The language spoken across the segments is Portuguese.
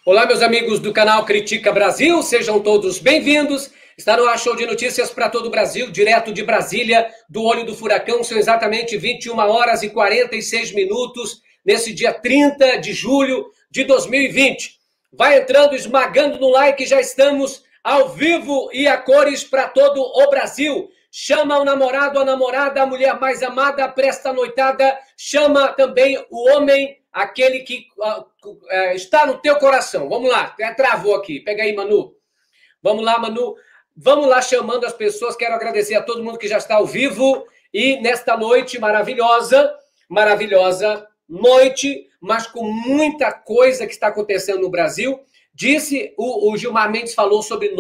Olá, meus amigos do canal Critica Brasil, sejam todos bem-vindos. Está no ar show de notícias para todo o Brasil, direto de Brasília, do olho do furacão. São exatamente 21 horas e 46 minutos, nesse dia 30 de julho de 2020. Vai entrando, esmagando no like, já estamos ao vivo e a cores para todo o Brasil. Chama o namorado, a namorada, a mulher mais amada, presta a noitada, chama também o homem, aquele que está no teu coração. Vamos lá, travou aqui. Pega aí, Manu. Vamos lá, Manu. Vamos lá chamando as pessoas. Quero agradecer a todo mundo que já está ao vivo. E nesta noite maravilhosa noite, mas com muita coisa que está acontecendo no Brasil. Disse, o Gilmar Mendes falou sobre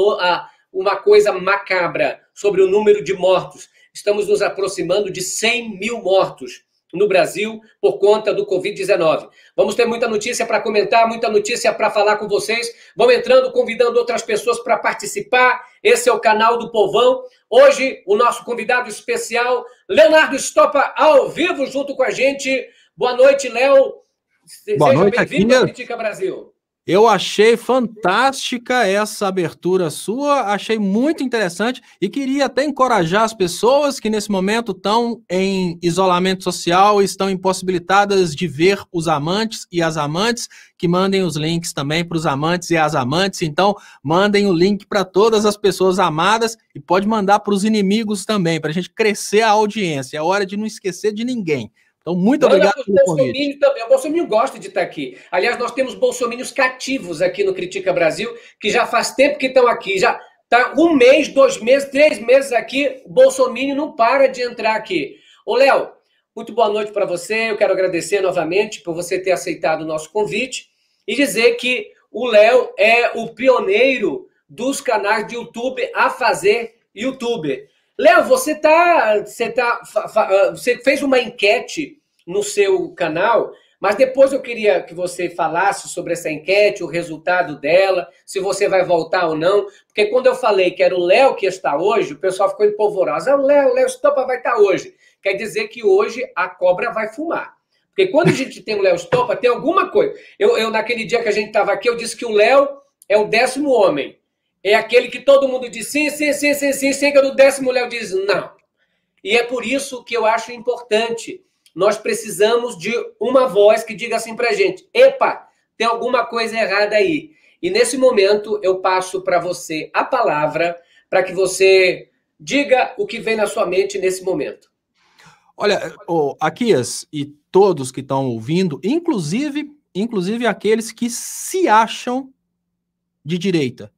uma coisa macabra, sobre o número de mortos. Estamos nos aproximando de 100 mil mortos no Brasil por conta do Covid-19. Vamos ter muita notícia para comentar, muita notícia para falar com vocês. Vão entrando, convidando outras pessoas para participar. Esse é o canal do Povão. Hoje, o nosso convidado especial, Leonardo Stoppa, ao vivo junto com a gente. Boa noite, Léo. Boa noite, bem-vindo ao Critica Brasil. Eu achei fantástica essa abertura sua, achei muito interessante e queria até encorajar as pessoas que nesse momento estão em isolamento social, estão impossibilitadas de ver os amantes e as amantes, que mandem os links também para os amantes e as amantes. Então, mandem o link para todas as pessoas amadas e pode mandar para os inimigos também, para a gente crescer a audiência. É hora de não esquecer de ninguém. Então, muito obrigado pelo convite. O Bolsonaro gosta de estar aqui. Aliás, nós temos bolsominions cativos aqui no Critica Brasil, que já faz tempo que estão aqui. Já está 1 mês, 2 meses, 3 meses aqui, o Bolsonaro não para de entrar aqui. Ô, Léo, muito boa noite para você. Eu quero agradecer novamente por você ter aceitado o nosso convite e dizer que o Léo é o pioneiro dos canais de YouTube a fazer YouTuber. Léo, você fez uma enquete no seu canal, mas depois eu queria que você falasse sobre essa enquete, o resultado dela, se você vai voltar ou não, porque quando eu falei que era o Léo que está hoje, o pessoal ficou empolvoroso. O Léo Stoppa vai estar hoje. Quer dizer que hoje a cobra vai fumar. Porque quando a gente tem o Léo Stoppa, tem alguma coisa. Eu naquele dia que a gente estava aqui, eu disse que o Léo é o 10º homem. É aquele que todo mundo diz sim, chega no 10º, o Léo diz não. E é por isso que eu acho importante. Nós precisamos de uma voz que diga assim pra gente, epa, tem alguma coisa errada aí. E nesse momento eu passo para você a palavra para que você diga o que vem na sua mente nesse momento. Olha, Aquias e todos que estão ouvindo, inclusive aqueles que se acham de direita.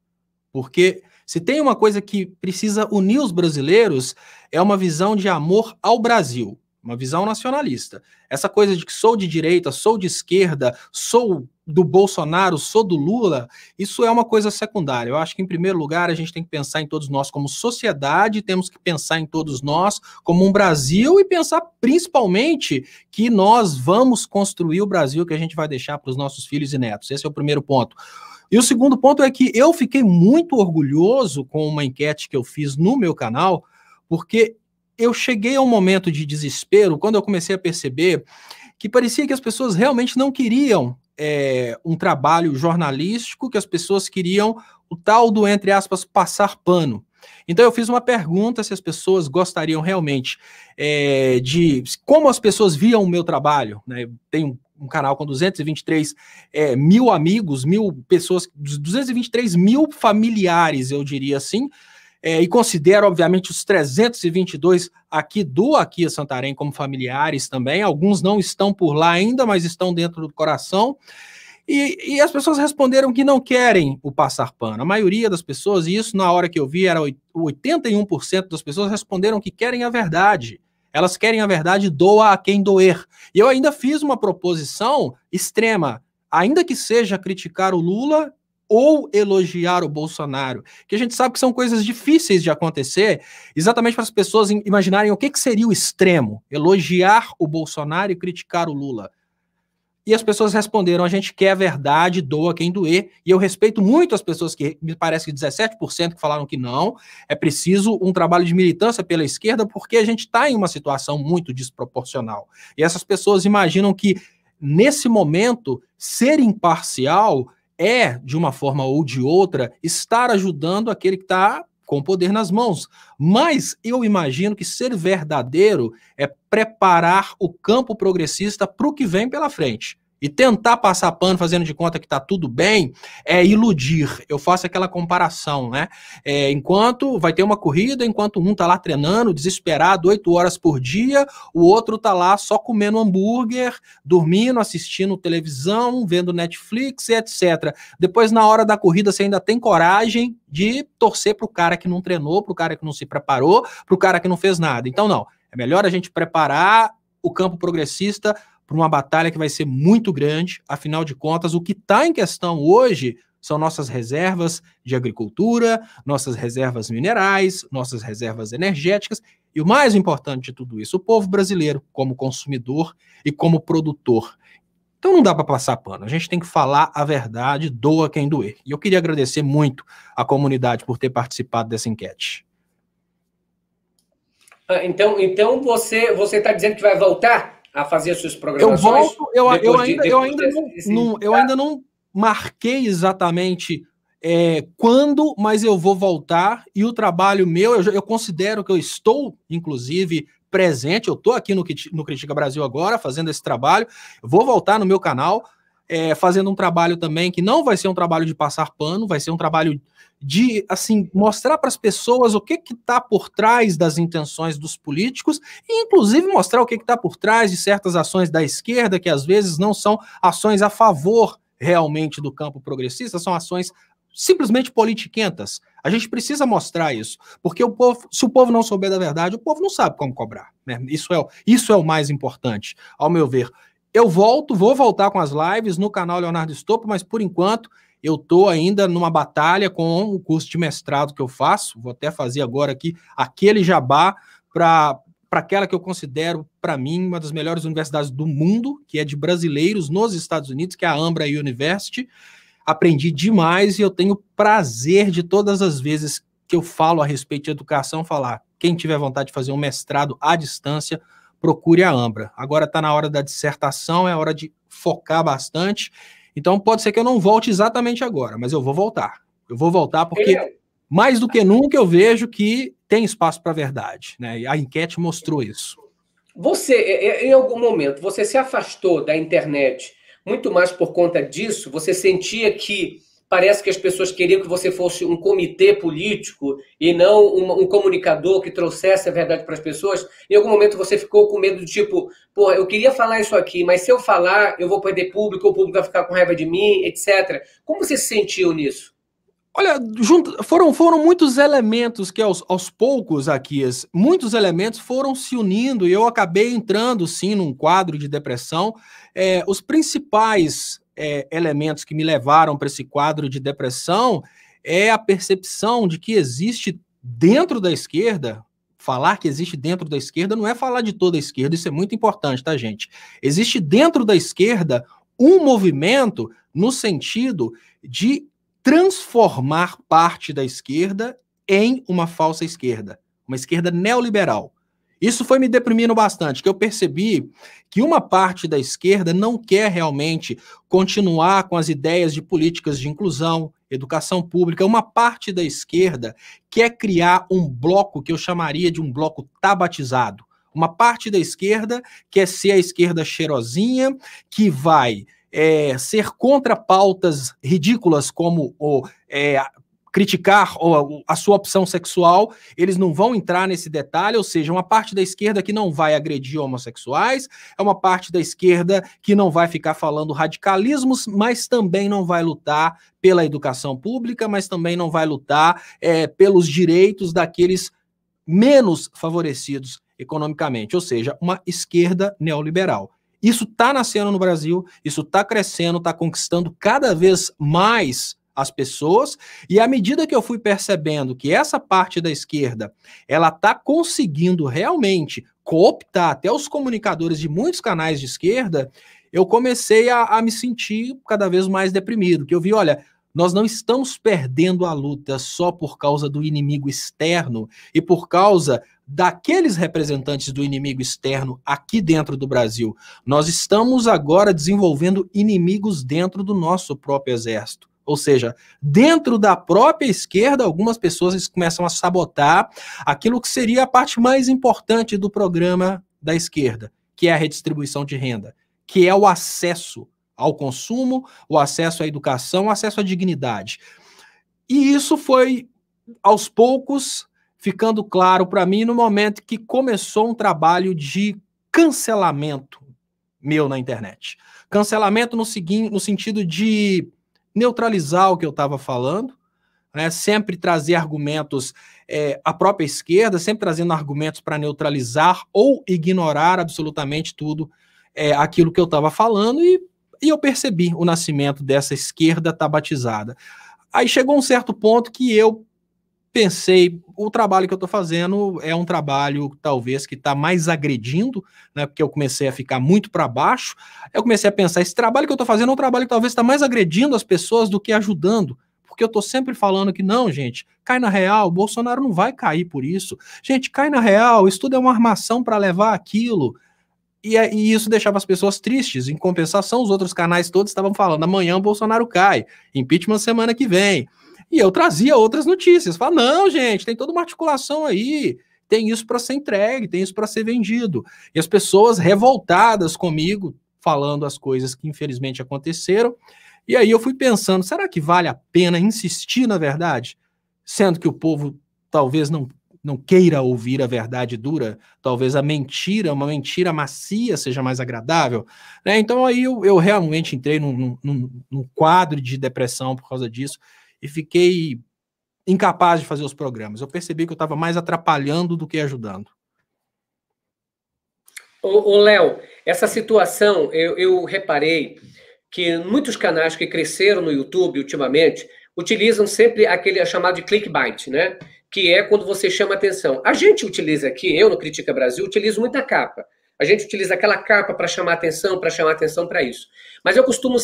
Porque se tem uma coisa que precisa unir os brasileiros, é uma visão de amor ao Brasil, uma visão nacionalista. Essa coisa de que sou de direita, sou de esquerda, sou do Bolsonaro, sou do Lula, isso é uma coisa secundária. Eu acho que, em primeiro lugar, a gente tem que pensar em todos nós como sociedade, temos que pensar em todos nós como um Brasil e pensar principalmente que nós vamos construir o Brasil que a gente vai deixar para os nossos filhos e netos. Esse é o primeiro ponto. E o segundo ponto é que eu fiquei muito orgulhoso com uma enquete que eu fiz no meu canal, porque eu cheguei a um momento de desespero quando eu comecei a perceber que parecia que as pessoas realmente não queriam um trabalho jornalístico, que as pessoas queriam o tal do, entre aspas, passar pano. Então eu fiz uma pergunta se as pessoas gostariam realmente de como as pessoas viam o meu trabalho, né? Tem um canal com 223 mil amigos, 1.000 pessoas, 223 mil familiares, eu diria assim, e considero, obviamente, os 322 aqui do Aqui a Santarém como familiares também. Alguns não estão por lá ainda, mas estão dentro do coração. E as pessoas responderam que não querem o passar pano. A maioria das pessoas, e isso na hora que eu vi, era 81% das pessoas responderam que querem a verdade. Elas querem a verdade, doa a quem doer. E eu ainda fiz uma proposição extrema, ainda que seja criticar o Lula ou elogiar o Bolsonaro, que a gente sabe que são coisas difíceis de acontecer, exatamente para as pessoas imaginarem o que seria o extremo, elogiar o Bolsonaro e criticar o Lula. E as pessoas responderam, a gente quer a verdade, doa quem doer, e eu respeito muito as pessoas que, me parece que 17% que falaram que não, é preciso um trabalho de militância pela esquerda, porque a gente está em uma situação muito desproporcional. E essas pessoas imaginam que, nesse momento, ser imparcial é, de uma forma ou de outra, estar ajudando aquele que está com o poder nas mãos. Mas eu imagino que ser verdadeiro é preparar o campo progressista para o que vem pela frente. E tentar passar pano fazendo de conta que está tudo bem é iludir. Eu faço aquela comparação, né? Enquanto vai ter uma corrida, enquanto um está lá treinando, desesperado, 8 horas por dia, o outro está lá só comendo hambúrguer, dormindo, assistindo televisão, vendo Netflix e etc. Depois, na hora da corrida, você ainda tem coragem de torcer para o cara que não treinou, para o cara que não se preparou, para o cara que não fez nada. Então, não. É melhor a gente preparar o campo progressista para uma batalha que vai ser muito grande. Afinal de contas, o que está em questão hoje são nossas reservas de agricultura, nossas reservas minerais, nossas reservas energéticas e o mais importante de tudo isso, o povo brasileiro como consumidor e como produtor. Então não dá para passar pano, a gente tem que falar a verdade, doa quem doer. E eu queria agradecer muito a comunidade por ter participado dessa enquete. Então você está dizendo que vai voltar a fazer suas programações? Eu ainda não marquei exatamente quando, mas eu vou voltar, e o trabalho meu, eu considero que eu estou, inclusive, presente, eu estou aqui no Critica Brasil agora, fazendo esse trabalho, eu vou voltar no meu canal, fazendo um trabalho também que não vai ser um trabalho de passar pano, vai ser um trabalho de, assim, mostrar para as pessoas o que está por trás das intenções dos políticos e, inclusive, mostrar o que está por trás de certas ações da esquerda, que às vezes não são ações a favor realmente do campo progressista, são ações simplesmente politiquentas. A gente precisa mostrar isso, porque o povo, se o povo não souber da verdade, o povo não sabe como cobrar, né? Isso é o mais importante, ao meu ver. Eu vou voltar com as lives no canal Leonardo Stoppo, mas por enquanto eu estou ainda numa batalha com o curso de mestrado que eu faço, vou até fazer agora aqui aquele jabá para aquela que eu considero, para mim, uma das melhores universidades do mundo, que é de brasileiros nos Estados Unidos, que é a Ambra University. Aprendi demais e eu tenho prazer de todas as vezes que eu falo a respeito de educação, falar, quem tiver vontade de fazer um mestrado à distância, procure a Ambra. Agora está na hora da dissertação, é hora de focar bastante. Então pode ser que eu não volte exatamente agora, mas eu vou voltar. Eu vou voltar porque, mais do que nunca, eu vejo que tem espaço para a verdade, né? E a enquete mostrou isso. Você, em algum momento, você se afastou da internet muito mais por conta disso? Você sentia que parece que as pessoas queriam que você fosse um comitê político e não um comunicador que trouxesse a verdade para as pessoas? Em algum momento você ficou com medo de tipo, pô, eu queria falar isso aqui, mas se eu falar, eu vou perder público, o público vai ficar com raiva de mim, etc. Como você se sentiu nisso? Olha, foram muitos elementos que aos poucos, Aquias, muitos elementos foram se unindo e eu acabei entrando, sim, num quadro de depressão. Os principais elementos que me levaram para esse quadro de depressão é a percepção de que existe dentro da esquerda, falar que existe dentro da esquerda não é falar de toda a esquerda, isso é muito importante, tá, gente? Existe dentro da esquerda um movimento no sentido de transformar parte da esquerda em uma falsa esquerda, uma esquerda neoliberal. Isso foi me deprimindo bastante, que eu percebi que uma parte da esquerda não quer realmente continuar com as ideias de políticas de inclusão, educação pública. Uma parte da esquerda quer criar um bloco que eu chamaria de um bloco tabatizado. Uma parte da esquerda quer ser a esquerda cheirosinha, que vai ser contra pautas ridículas como criticar a sua opção sexual, eles não vão entrar nesse detalhe, ou seja, uma parte da esquerda que não vai agredir homossexuais, é uma parte da esquerda que não vai ficar falando radicalismos, mas também não vai lutar pela educação pública, mas também não vai lutar pelos direitos daqueles menos favorecidos economicamente, ou seja, uma esquerda neoliberal. Isso está nascendo no Brasil, isso está crescendo, está conquistando cada vez mais as pessoas, e à medida que eu fui percebendo que essa parte da esquerda, ela está conseguindo realmente cooptar até os comunicadores de muitos canais de esquerda, eu comecei a me sentir cada vez mais deprimido, que eu vi, olha, nós não estamos perdendo a luta só por causa do inimigo externo e por causa daqueles representantes do inimigo externo aqui dentro do Brasil. Nós estamos agora desenvolvendo inimigos dentro do nosso próprio exército. Ou seja, dentro da própria esquerda, algumas pessoas começam a sabotar aquilo que seria a parte mais importante do programa da esquerda, que é a redistribuição de renda, que é o acesso ao consumo, o acesso à educação, o acesso à dignidade. E isso foi, aos poucos, ficando claro para mim no momento que começou um trabalho de cancelamento meu na internet. Cancelamento no sentido de neutralizar o que eu estava falando, né? Sempre trazer argumentos, a própria esquerda, sempre trazendo argumentos para neutralizar ou ignorar absolutamente tudo aquilo que eu estava falando, e eu percebi o nascimento dessa esquerda tabatizada. Aí chegou um certo ponto que eu pensei, o trabalho que eu estou fazendo é um trabalho, talvez, que está mais agredindo, né, porque eu comecei a ficar muito para baixo. Eu comecei a pensar, esse trabalho que eu estou fazendo é um trabalho que talvez está mais agredindo as pessoas do que ajudando, porque eu estou sempre falando que não, gente, cai na real, Bolsonaro não vai cair por isso. Gente, cai na real, isso tudo é uma armação para levar aquilo. E isso deixava as pessoas tristes. Em compensação, os outros canais todos estavam falando, amanhã o Bolsonaro cai, impeachment semana que vem. E eu trazia outras notícias. Falava, não, gente, tem toda uma articulação aí, tem isso para ser entregue, tem isso para ser vendido. E as pessoas revoltadas comigo, falando as coisas que infelizmente aconteceram. E aí eu fui pensando, será que vale a pena insistir na verdade? Sendo que o povo talvez não queira ouvir a verdade dura, talvez a mentira, uma mentira macia seja mais agradável, né? Então aí eu realmente entrei num quadro de depressão por causa disso e fiquei incapaz de fazer os programas. Eu percebi que eu estava mais atrapalhando do que ajudando. Ô Léo, essa situação, eu reparei que muitos canais que cresceram no YouTube ultimamente utilizam sempre aquele chamado de clickbait, né? Que é quando você chama atenção. A gente utiliza aqui, eu no Critica Brasil, utilizo muita capa. A gente utiliza aquela capa para chamar atenção para isso. Mas eu costumo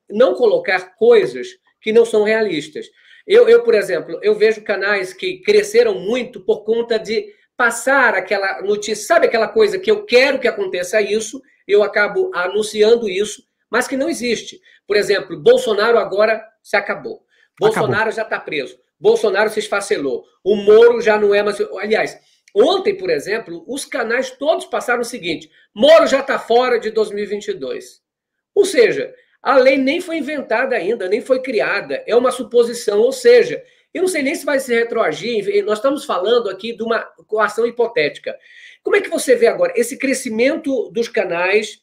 não colocar coisas que não são realistas. Eu, por exemplo, eu vejo canais que cresceram muito por conta de passar aquela notícia, sabe aquela coisa que eu quero que aconteça isso, eu acabo anunciando isso, mas que não existe. Por exemplo, Bolsonaro agora se acabou. Bolsonaro já está preso. Bolsonaro se esfacelou. O Moro já não é mais... Aliás, ontem, por exemplo, os canais todos passaram o seguinte, Moro já está fora de 2022. Ou seja, a lei nem foi inventada ainda, nem foi criada. É uma suposição, ou seja, eu não sei nem se vai se retroagir. Nós estamos falando aqui de uma coação hipotética. Como é que você vê agora esse crescimento dos canais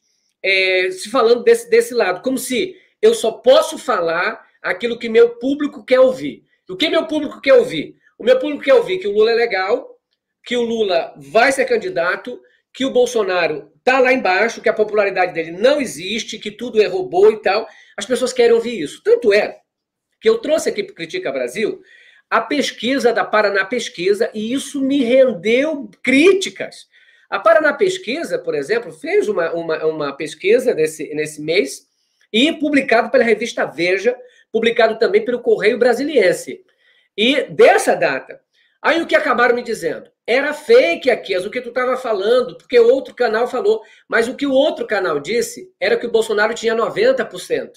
se falando desse lado? Como se eu só posso falar aquilo que meu público quer ouvir. O que meu público quer ouvir? O meu público quer ouvir que o Lula é legal, que o Lula vai ser candidato, que o Bolsonaro está lá embaixo, que a popularidade dele não existe, que tudo é robô e tal. As pessoas querem ouvir isso. Tanto é que eu trouxe aqui para o Critica Brasil a pesquisa da Paraná Pesquisa e isso me rendeu críticas. A Paraná Pesquisa, por exemplo, fez uma pesquisa nesse mês e publicado pela revista Veja, publicado também pelo Correio Brasiliense. E dessa data, aí o que acabaram me dizendo? Era fake aqui, o que tu estava falando, porque outro canal falou. Mas o que o outro canal disse era que o Bolsonaro tinha 90%.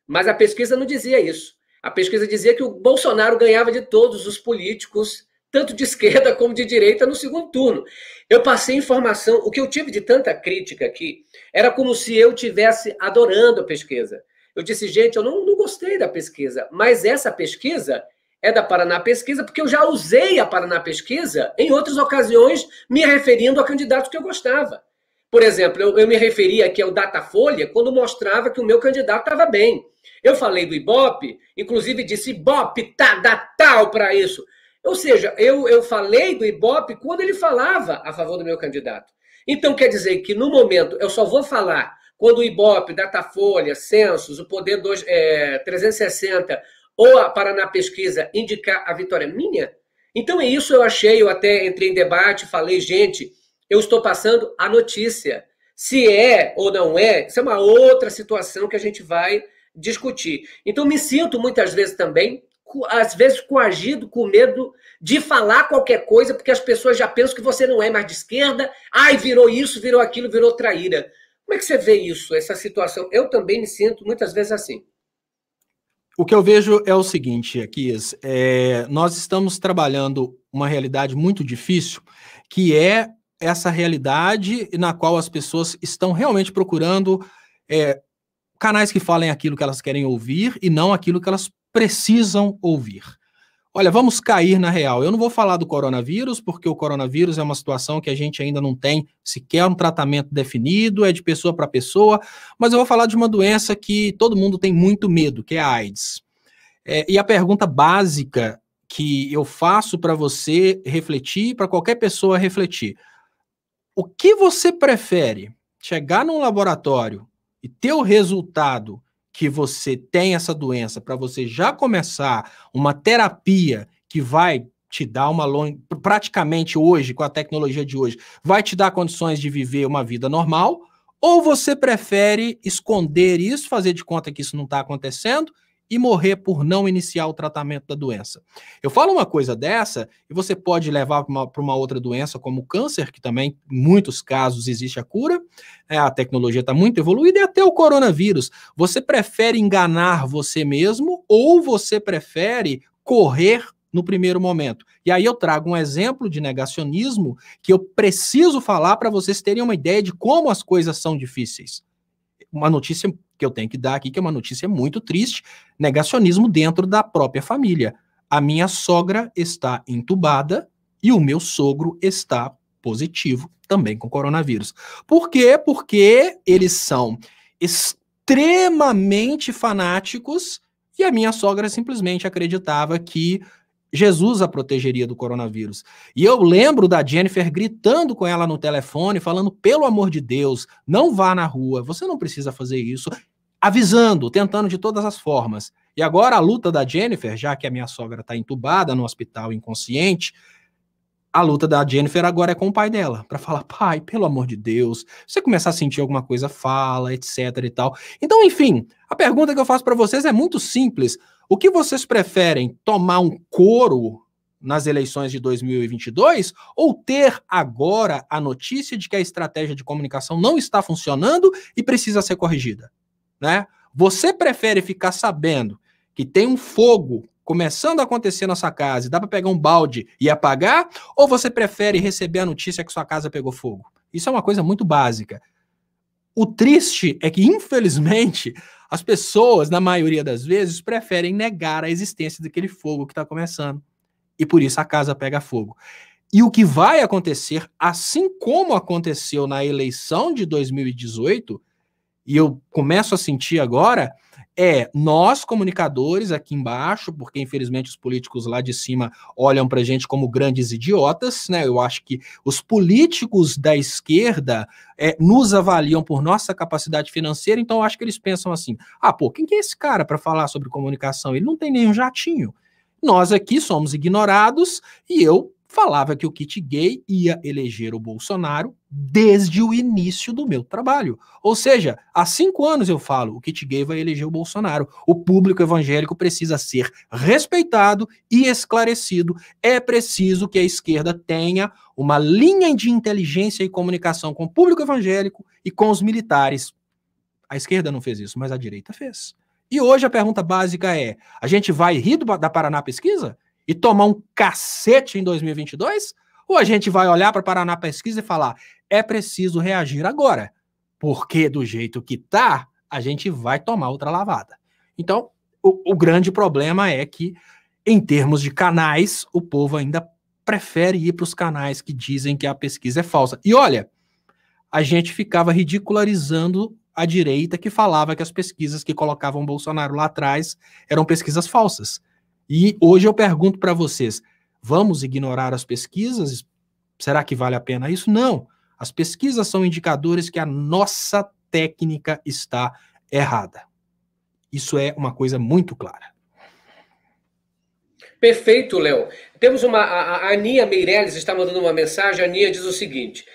Mas a pesquisa não dizia isso. A pesquisa dizia que o Bolsonaro ganhava de todos os políticos, tanto de esquerda como de direita, no segundo turno. Eu passei informação, o que eu tive de tanta crítica aqui, era como se eu estivesse adorando a pesquisa. Eu disse, gente, eu não gostei da pesquisa, mas essa pesquisa é da Paraná Pesquisa, porque eu já usei a Paraná Pesquisa em outras ocasiões, me referindo a candidatos que eu gostava. Por exemplo, eu me referi aqui ao Datafolha quando mostrava que o meu candidato estava bem. Eu falei do Ibope, inclusive disse, Ibope dá tal para isso. Ou seja, eu falei do Ibope quando ele falava a favor do meu candidato. Então, quer dizer que, no momento, eu só vou falar quando o Ibope, Datafolha, Census, o Poder 360 ou a Paraná Pesquisa indicar a vitória minha? Então, é isso eu achei, eu até entrei em debate, falei, gente, eu estou passando a notícia. Se é ou não é, isso é uma outra situação que a gente vai discutir. Então, me sinto muitas vezes também às vezes, coagido, com medo de falar qualquer coisa, porque as pessoas já pensam que você não é mais de esquerda. Ai, virou isso, virou aquilo, virou traíra. Como é que você vê isso, essa situação? Eu também me sinto muitas vezes assim. O que eu vejo é o seguinte, Aquias, nós estamos trabalhando uma realidade muito difícil, que é essa realidade na qual as pessoas estão realmente procurando canais que falem aquilo que elas querem ouvir e não aquilo que elas precisam ouvir. Olha, vamos cair na real. Eu não vou falar do coronavírus, porque o coronavírus é uma situação que a gente ainda não tem sequer um tratamento definido, é de pessoa para pessoa, mas eu vou falar de uma doença que todo mundo tem muito medo, que é a AIDS. E a pergunta básica que eu faço para você refletir, para qualquer pessoa refletir: o que você prefere? Chegar num laboratório e ter o resultado que você tem essa doença para você já começar uma terapia que vai te dar praticamente hoje, com a tecnologia de hoje, vai te dar condições de viver uma vida normal? Ou você prefere esconder isso, fazer de conta que isso não está acontecendo e morrer por não iniciar o tratamento da doença? Eu falo uma coisa dessa e você pode levar para uma outra doença como o câncer, que também em muitos casos existe a cura, a tecnologia está muito evoluída, e até o coronavírus. Você prefere enganar você mesmo ou você prefere correr no primeiro momento? E aí eu trago um exemplo de negacionismo que eu preciso falar para vocês terem uma ideia de como as coisas são difíceis. Uma notícia que eu tenho que dar aqui, que é uma notícia muito triste: negacionismo dentro da própria família. A minha sogra está entubada e o meu sogro está positivo também com coronavírus. Por quê? Porque eles são extremamente fanáticos e a minha sogra simplesmente acreditava que Jesus a protegeria do coronavírus. E eu lembro da Jennifer gritando com ela no telefone, falando: pelo amor de Deus, não vá na rua, você não precisa fazer isso, avisando, tentando de todas as formas. E agora a luta da Jennifer, já que a minha sogra está entubada no hospital inconsciente, a luta da Jennifer agora é com o pai dela, para falar: pai, pelo amor de Deus, se você começar a sentir alguma coisa, fala, etc e tal. Então, enfim, a pergunta que eu faço para vocês é muito simples. O que vocês preferem, tomar um couro nas eleições de 2022 ou ter agora a notícia de que a estratégia de comunicação não está funcionando e precisa ser corrigida, né? Você prefere ficar sabendo que tem um fogo começando a acontecer na sua casa e dá para pegar um balde e apagar, ou você prefere receber a notícia que sua casa pegou fogo? Isso é uma coisa muito básica. O triste é que, infelizmente, as pessoas, na maioria das vezes, preferem negar a existência daquele fogo que está começando. E por isso a casa pega fogo. E o que vai acontecer, assim como aconteceu na eleição de 2018, e eu começo a sentir agora, nós, comunicadores aqui embaixo, porque infelizmente os políticos lá de cima olham pra gente como grandes idiotas, né? Eu acho que os políticos da esquerda nos avaliam por nossa capacidade financeira, então eu acho que eles pensam assim: quem que é esse cara para falar sobre comunicação? Ele não tem nenhum jatinho. Nós aqui somos ignorados e eu falava que o kit gay ia eleger o Bolsonaro desde o início do meu trabalho. Ou seja, há 5 anos eu falo: o kit gay vai eleger o Bolsonaro. O público evangélico precisa ser respeitado e esclarecido. É preciso que a esquerda tenha uma linha de inteligência e comunicação com o público evangélico e com os militares. A esquerda não fez isso, mas a direita fez. E hoje a pergunta básica é: a gente vai rir da Paraná Pesquisa e tomar um cacete em 2022? Ou a gente vai olhar para a Paraná Pesquisa e falar: é preciso reagir agora, porque do jeito que tá, a gente vai tomar outra lavada? Então, o grande problema é que, em termos de canais, o povo ainda prefere ir para os canais que dizem que a pesquisa é falsa. E olha, a gente ficava ridicularizando a direita que falava que as pesquisas que colocavam Bolsonaro lá atrás eram pesquisas falsas. E hoje eu pergunto para vocês: vamos ignorar as pesquisas? Será que vale a pena isso? Não. As pesquisas são indicadores que a nossa técnica está errada. Isso é uma coisa muito clara. Perfeito, Léo. Temos a Aninha Meirelles está mandando uma mensagem. A Aninha diz o seguinte: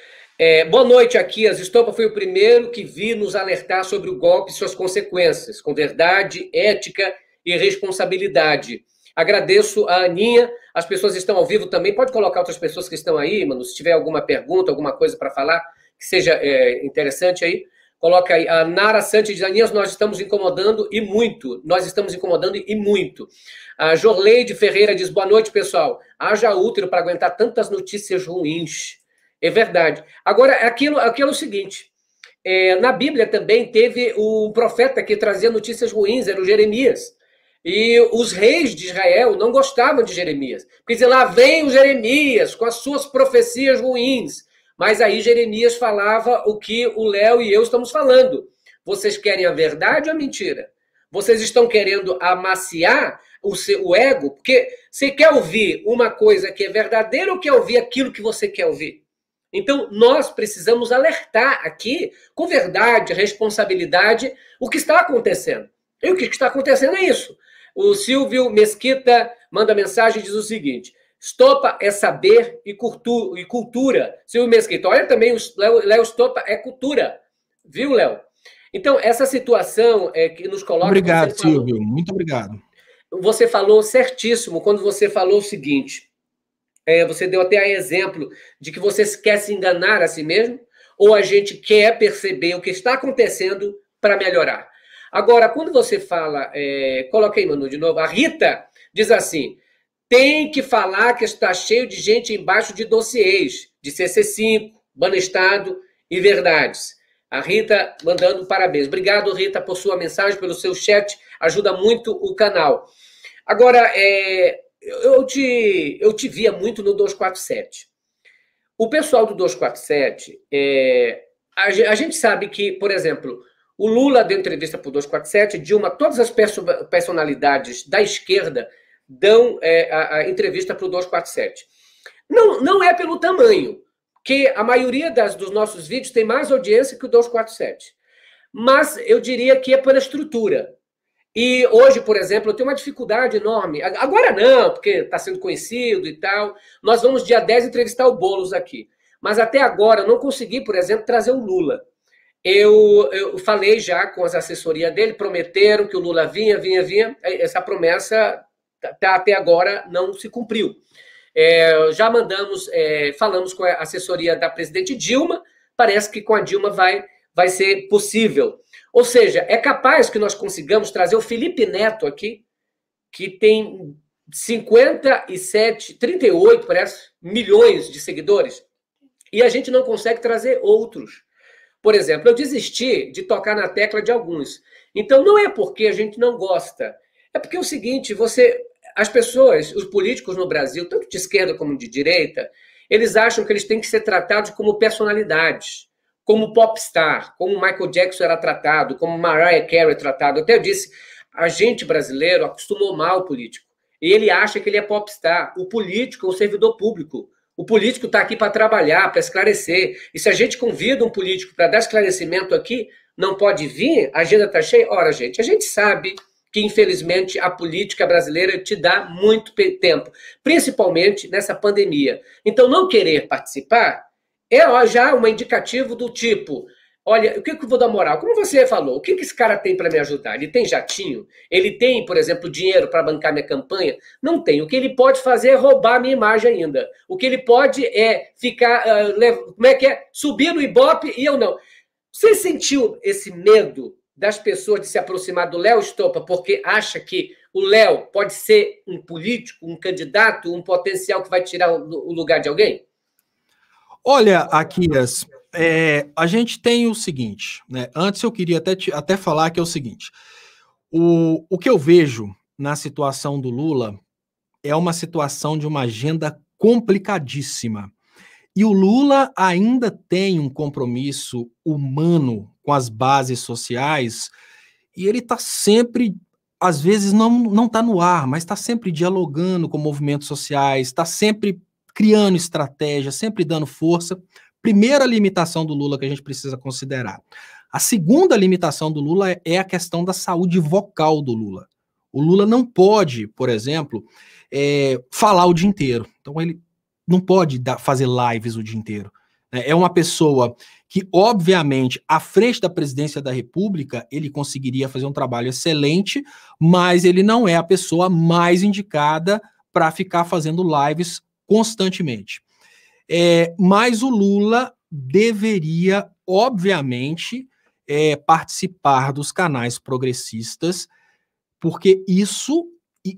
boa noite, Aquias. Estopa foi o primeiro que vi nos alertar sobre o golpe e suas consequências, com verdade, ética e responsabilidade. Agradeço a Aninha, as pessoas estão ao vivo também. Pode colocar outras pessoas que estão aí, mano, se tiver alguma pergunta, alguma coisa para falar que seja interessante aí. Coloca aí. A Nara Santos diz, Aninha, nós estamos incomodando e muito. Nós estamos incomodando e muito. A Jorleide Ferreira diz, boa noite, pessoal. Haja útero para aguentar tantas notícias ruins. É verdade. Agora, aquilo é o seguinte, na Bíblia também teve o profeta que trazia notícias ruins, era o Jeremias. E os reis de Israel não gostavam de Jeremias. Porque diziam, lá vem o Jeremias com as suas profecias ruins. Mas aí Jeremias falava o que o Léo e eu estamos falando. Vocês querem a verdade ou a mentira? Vocês estão querendo amaciar o ego? Porque você quer ouvir uma coisa que é verdadeira ou quer ouvir aquilo que você quer ouvir? Então, nós precisamos alertar aqui, com verdade, responsabilidade, o que está acontecendo. E o que está acontecendo é isso. O Silvio Mesquita manda mensagem e diz o seguinte, Estopa é saber e cultura. Silvio Mesquita, olha também, o Léo Estopa é cultura. Viu, Léo? Então, essa situação que nos coloca... Obrigado, Silvio, muito obrigado. Você falou certíssimo quando você falou o seguinte... você deu até exemplo de que você quer se enganar a si mesmo ou a gente quer perceber o que está acontecendo para melhorar. Agora, quando você fala, coloca aí, Manu, de novo, a Rita diz assim, tem que falar que está cheio de gente embaixo de dossiês, de CC5, Banestado e Verdades. A Rita mandando parabéns. Obrigado, Rita, por sua mensagem, pelo seu chat, ajuda muito o canal. Agora, eu te via muito no 247. O pessoal do 247, a gente sabe que, por exemplo, o Lula deu entrevista para o 247, Dilma, todas as personalidades da esquerda dão a entrevista para o 247. Não é pelo tamanho, que a maioria dos nossos vídeos tem mais audiência que o 247. Mas eu diria que é pela estrutura. E hoje, por exemplo, eu tenho uma dificuldade enorme. Agora não, porque está sendo conhecido e tal. Nós vamos, dia 10, entrevistar o Boulos aqui. Mas até agora eu não consegui, por exemplo, trazer o Lula. Eu falei já com as assessorias dele, prometeram que o Lula vinha. Essa promessa até agora não se cumpriu. Já mandamos, falamos com a assessoria da presidente Dilma, parece que com a Dilma vai ser possível. Ou seja, é capaz que nós consigamos trazer o Felipe Neto aqui, que tem 38, parece, milhões de seguidores, e a gente não consegue trazer outros. Por exemplo, eu desisti de tocar na tecla de alguns. Então, não é porque a gente não gosta. É porque é o seguinte, as pessoas, os políticos no Brasil, tanto de esquerda como de direita, eles acham que eles têm que ser tratados como personalidades, como popstar, como Michael Jackson era tratado, como Mariah Carey tratado. Até eu disse, a gente brasileiro acostumou mal o político. E ele acha que ele é popstar. O político é um servidor público. O político está aqui para trabalhar, para esclarecer. E se a gente convida um político para dar esclarecimento aqui, não pode vir, a agenda está cheia? Ora, gente, a gente sabe que, infelizmente, a política brasileira te dá muito tempo, principalmente nessa pandemia. Então, não querer participar é já um indicativo do tipo, olha, o que eu vou dar moral? Como você falou, o que esse cara tem para me ajudar? Ele tem jatinho? Ele tem, por exemplo, dinheiro para bancar minha campanha? Não tem. O que ele pode fazer é roubar a minha imagem ainda. O que ele pode é ficar, subir no Ibope e eu não. Você sentiu esse medo das pessoas de se aproximar do Léo Estopa porque acha que o Léo pode ser um político, um candidato, um potencial que vai tirar o lugar de alguém? Olha, Aquias, a gente tem o seguinte, né? Antes eu queria até falar que é o seguinte, o que eu vejo na situação do Lula é uma situação de uma agenda complicadíssima. E o Lula ainda tem um compromisso humano com as bases sociais e ele está sempre, às vezes não está no ar, mas está sempre dialogando com movimentos sociais, está sempre criando estratégia, sempre dando força. Primeira limitação do Lula que a gente precisa considerar. A segunda limitação do Lula é a questão da saúde vocal do Lula. O Lula não pode, por exemplo, falar o dia inteiro. Então ele não pode fazer lives o dia inteiro. né? É uma pessoa que, obviamente, à frente da presidência da República, ele conseguiria fazer um trabalho excelente, mas ele não é a pessoa mais indicada para ficar fazendo lives constantemente. Mas o Lula deveria, obviamente, participar dos canais progressistas, porque isso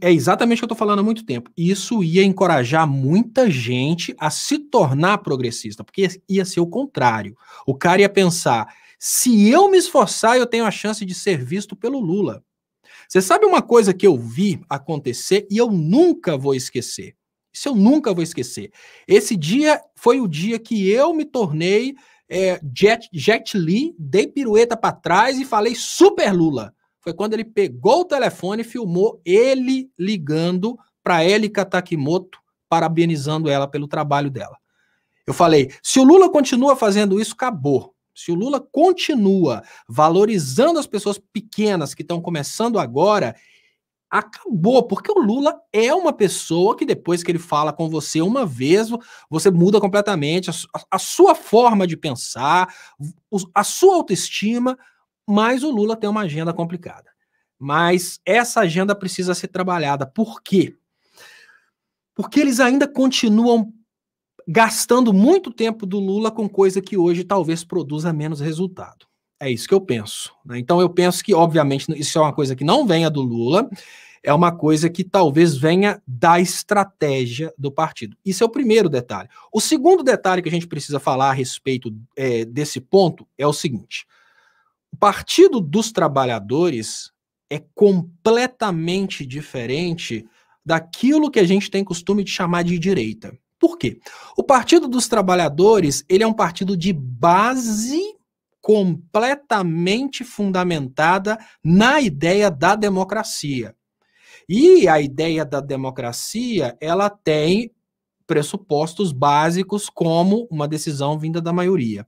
é exatamente o que eu estou falando há muito tempo. Isso ia encorajar muita gente a se tornar progressista, porque ia ser o contrário. O cara ia pensar, se eu me esforçar, eu tenho a chance de ser visto pelo Lula. Você sabe uma coisa que eu vi acontecer e eu nunca vou esquecer? Isso eu nunca vou esquecer. Esse dia foi o dia que eu me tornei Jet Li, dei pirueta para trás e falei super Lula. Foi quando ele pegou o telefone e filmou ele ligando para Elika Takimoto, parabenizando ela pelo trabalho dela. Eu falei, se o Lula continua fazendo isso, acabou. Se o Lula continua valorizando as pessoas pequenas que estão começando agora, acabou, porque o Lula é uma pessoa que depois que ele fala com você uma vez, você muda completamente a sua forma de pensar, a sua autoestima, mas o Lula tem uma agenda complicada. Mas essa agenda precisa ser trabalhada. Por quê? Porque eles ainda continuam gastando muito tempo do Lula com coisa que hoje talvez produza menos resultado. É isso que eu penso, né? Então eu penso que, obviamente, isso é uma coisa que não venha do Lula, é uma coisa que talvez venha da estratégia do partido. Isso é o primeiro detalhe. O segundo detalhe que a gente precisa falar a respeito desse ponto é o seguinte: o Partido dos Trabalhadores é completamente diferente daquilo que a gente tem costume de chamar de direita. Por quê? O Partido dos Trabalhadores, ele é um partido de base completamente fundamentada na ideia da democracia. E a ideia da democracia, ela tem pressupostos básicos como uma decisão vinda da maioria.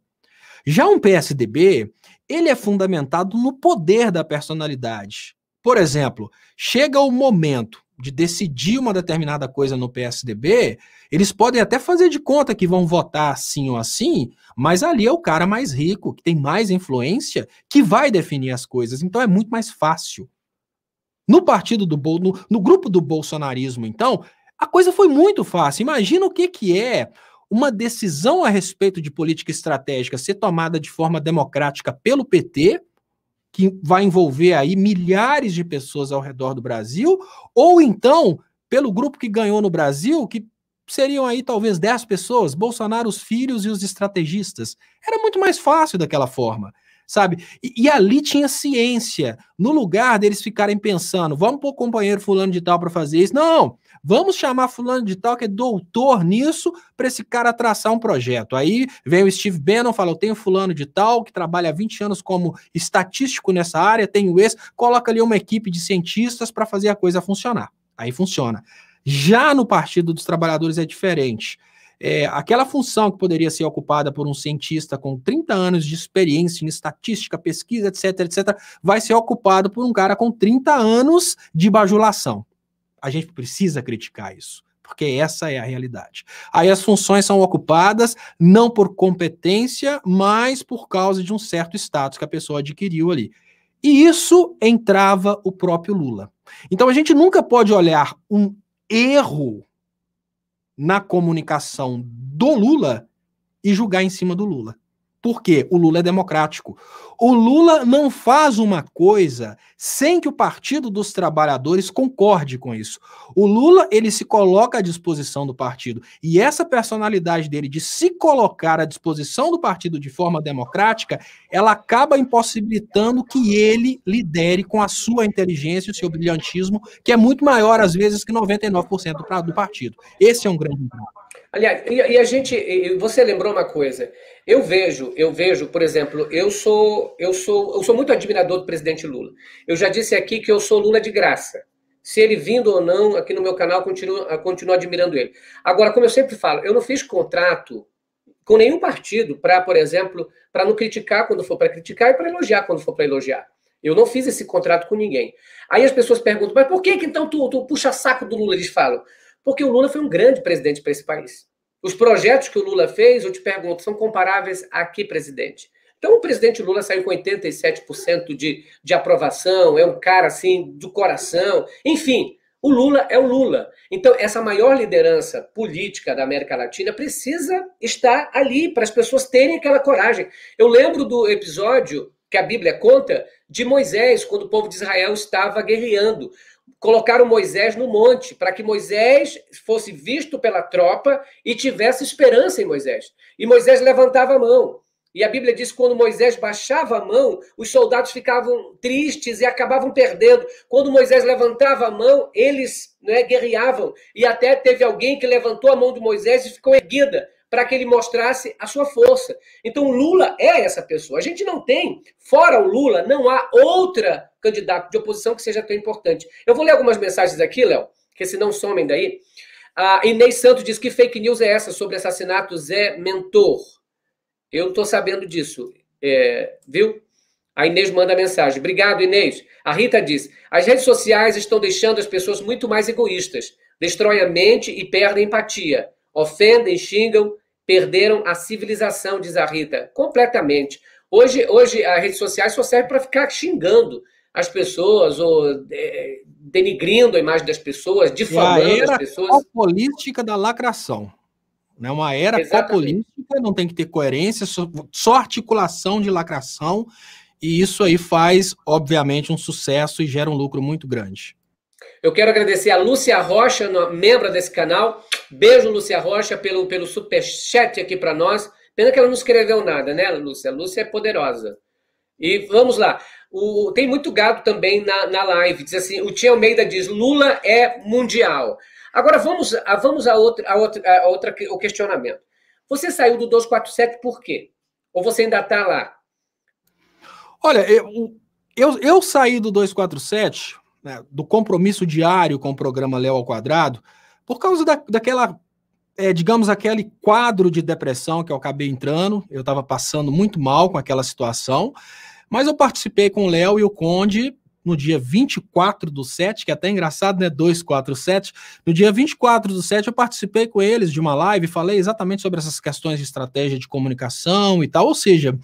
Já um PSDB, ele é fundamentado no poder da personalidade. Por exemplo, chega o momento de decidir uma determinada coisa no PSDB, eles podem até fazer de conta que vão votar assim ou assim, mas ali é o cara mais rico, que tem mais influência, que vai definir as coisas. Então é muito mais fácil. No partido no grupo do bolsonarismo, então, a coisa foi muito fácil. Imagina o que é uma decisão a respeito de política estratégica ser tomada de forma democrática pelo PT, que vai envolver aí milhares de pessoas ao redor do Brasil, ou então pelo grupo que ganhou no Brasil, que seriam aí talvez 10 pessoas, Bolsonaro, os filhos e os estrategistas. Era muito mais fácil daquela forma, sabe? E ali tinha ciência, no lugar deles ficarem pensando, vamos pôr o companheiro fulano de tal para fazer isso. Não, vamos chamar fulano de tal que é doutor nisso para esse cara traçar um projeto. Aí vem o Steve Bannon, fala, eu tenho fulano de tal que trabalha há 20 anos como estatístico nessa área, tenho esse, coloca ali uma equipe de cientistas para fazer a coisa funcionar. Aí funciona. Já no Partido dos Trabalhadores é diferente. Aquela função que poderia ser ocupada por um cientista com 30 anos de experiência em estatística, pesquisa, etc., vai ser ocupado por um cara com 30 anos de bajulação. A gente precisa criticar isso, porque essa é a realidade. Aí as funções são ocupadas não por competência, mas por causa de um certo status que a pessoa adquiriu ali. E isso entrava o próprio Lula. Então a gente nunca pode olhar um erro na comunicação do Lula e julgar em cima do Lula. Por quê? O Lula é democrático. O Lula não faz uma coisa sem que o Partido dos Trabalhadores concorde com isso. O Lula, ele se coloca à disposição do partido. E essa personalidade dele de se colocar à disposição do partido de forma democrática, ela acaba impossibilitando que ele lidere com a sua inteligência e o seu brilhantismo, que é muito maior, às vezes, que 99% do partido. Esse é um grande problema. Aliás, e a gente, você lembrou uma coisa? Eu vejo, por exemplo, eu sou muito admirador do presidente Lula. Eu já disse aqui que eu sou Lula de graça. Se ele vindo ou não, aqui no meu canal, continuo admirando ele. Agora, como eu sempre falo, eu não fiz contrato com nenhum partido para, por exemplo, para não criticar quando for para criticar e para elogiar quando for para elogiar. Eu não fiz esse contrato com ninguém. Aí as pessoas perguntam, mas por que então tu puxa saco do Lula? Eles falam, porque o Lula foi um grande presidente para esse país. Os projetos que o Lula fez, eu te pergunto, são comparáveis a que presidente? Então, o presidente Lula saiu com 87% de aprovação, é um cara, assim, do coração. Enfim, o Lula é o Lula. Então, essa maior liderança política da América Latina precisa estar ali, para as pessoas terem aquela coragem. Eu lembro do episódio que a Bíblia conta de Moisés, quando o povo de Israel estava guerreando. Colocaram Moisés no monte, para que Moisés fosse visto pela tropa e tivesse esperança em Moisés. E Moisés levantava a mão. E a Bíblia diz que quando Moisés baixava a mão, os soldados ficavam tristes e acabavam perdendo. Quando Moisés levantava a mão, eles guerreavam. E até teve alguém que levantou a mão de Moisés e ficou erguida, para que ele mostrasse a sua força. Então, o Lula é essa pessoa. A gente não tem, fora o Lula, não há outra candidato de oposição que seja tão importante. Eu vou ler algumas mensagens aqui, Léo, que senão somem daí. A Inês Santos diz que fake news é essa sobre assassinato Zé Mentor. Eu não estou sabendo disso, viu? A Inês manda mensagem. Obrigado, Inês. A Rita diz, as redes sociais estão deixando as pessoas muito mais egoístas. Destroem a mente e perdem empatia. Ofendem, xingam, perderam a civilização, diz a Rita. Completamente. Hoje as redes sociais só servem para ficar xingando as pessoas, ou denigrindo a imagem das pessoas, difamando as pessoas. A política da lacração. Né? Uma era copolítica, não tem que ter coerência, só articulação de lacração, e isso aí faz, obviamente, um sucesso e gera um lucro muito grande. Eu quero agradecer a Lúcia Rocha, membro desse canal. Beijo, Lúcia Rocha, pelo superchat aqui para nós. Pena que ela não escreveu nada, né, Lúcia? A Lúcia é poderosa. E vamos lá. Tem muito gado também na live. Diz assim, o Tia Almeida diz, Lula é mundial. Agora vamos ao questionamento. Você saiu do 247 por quê? Ou você ainda está lá? Olha, eu saí do 247, né, do compromisso diário com o programa Léo ao Quadrado, por causa daquela, digamos, aquele quadro de depressão que eu acabei entrando. Eu estava passando muito mal com aquela situação, mas eu participei com o Léo e o Conde no dia 24/7, que é até engraçado, né? 247. No dia 24/7, eu participei com eles de uma live, falei exatamente sobre essas questões de estratégia de comunicação e tal. Ou seja,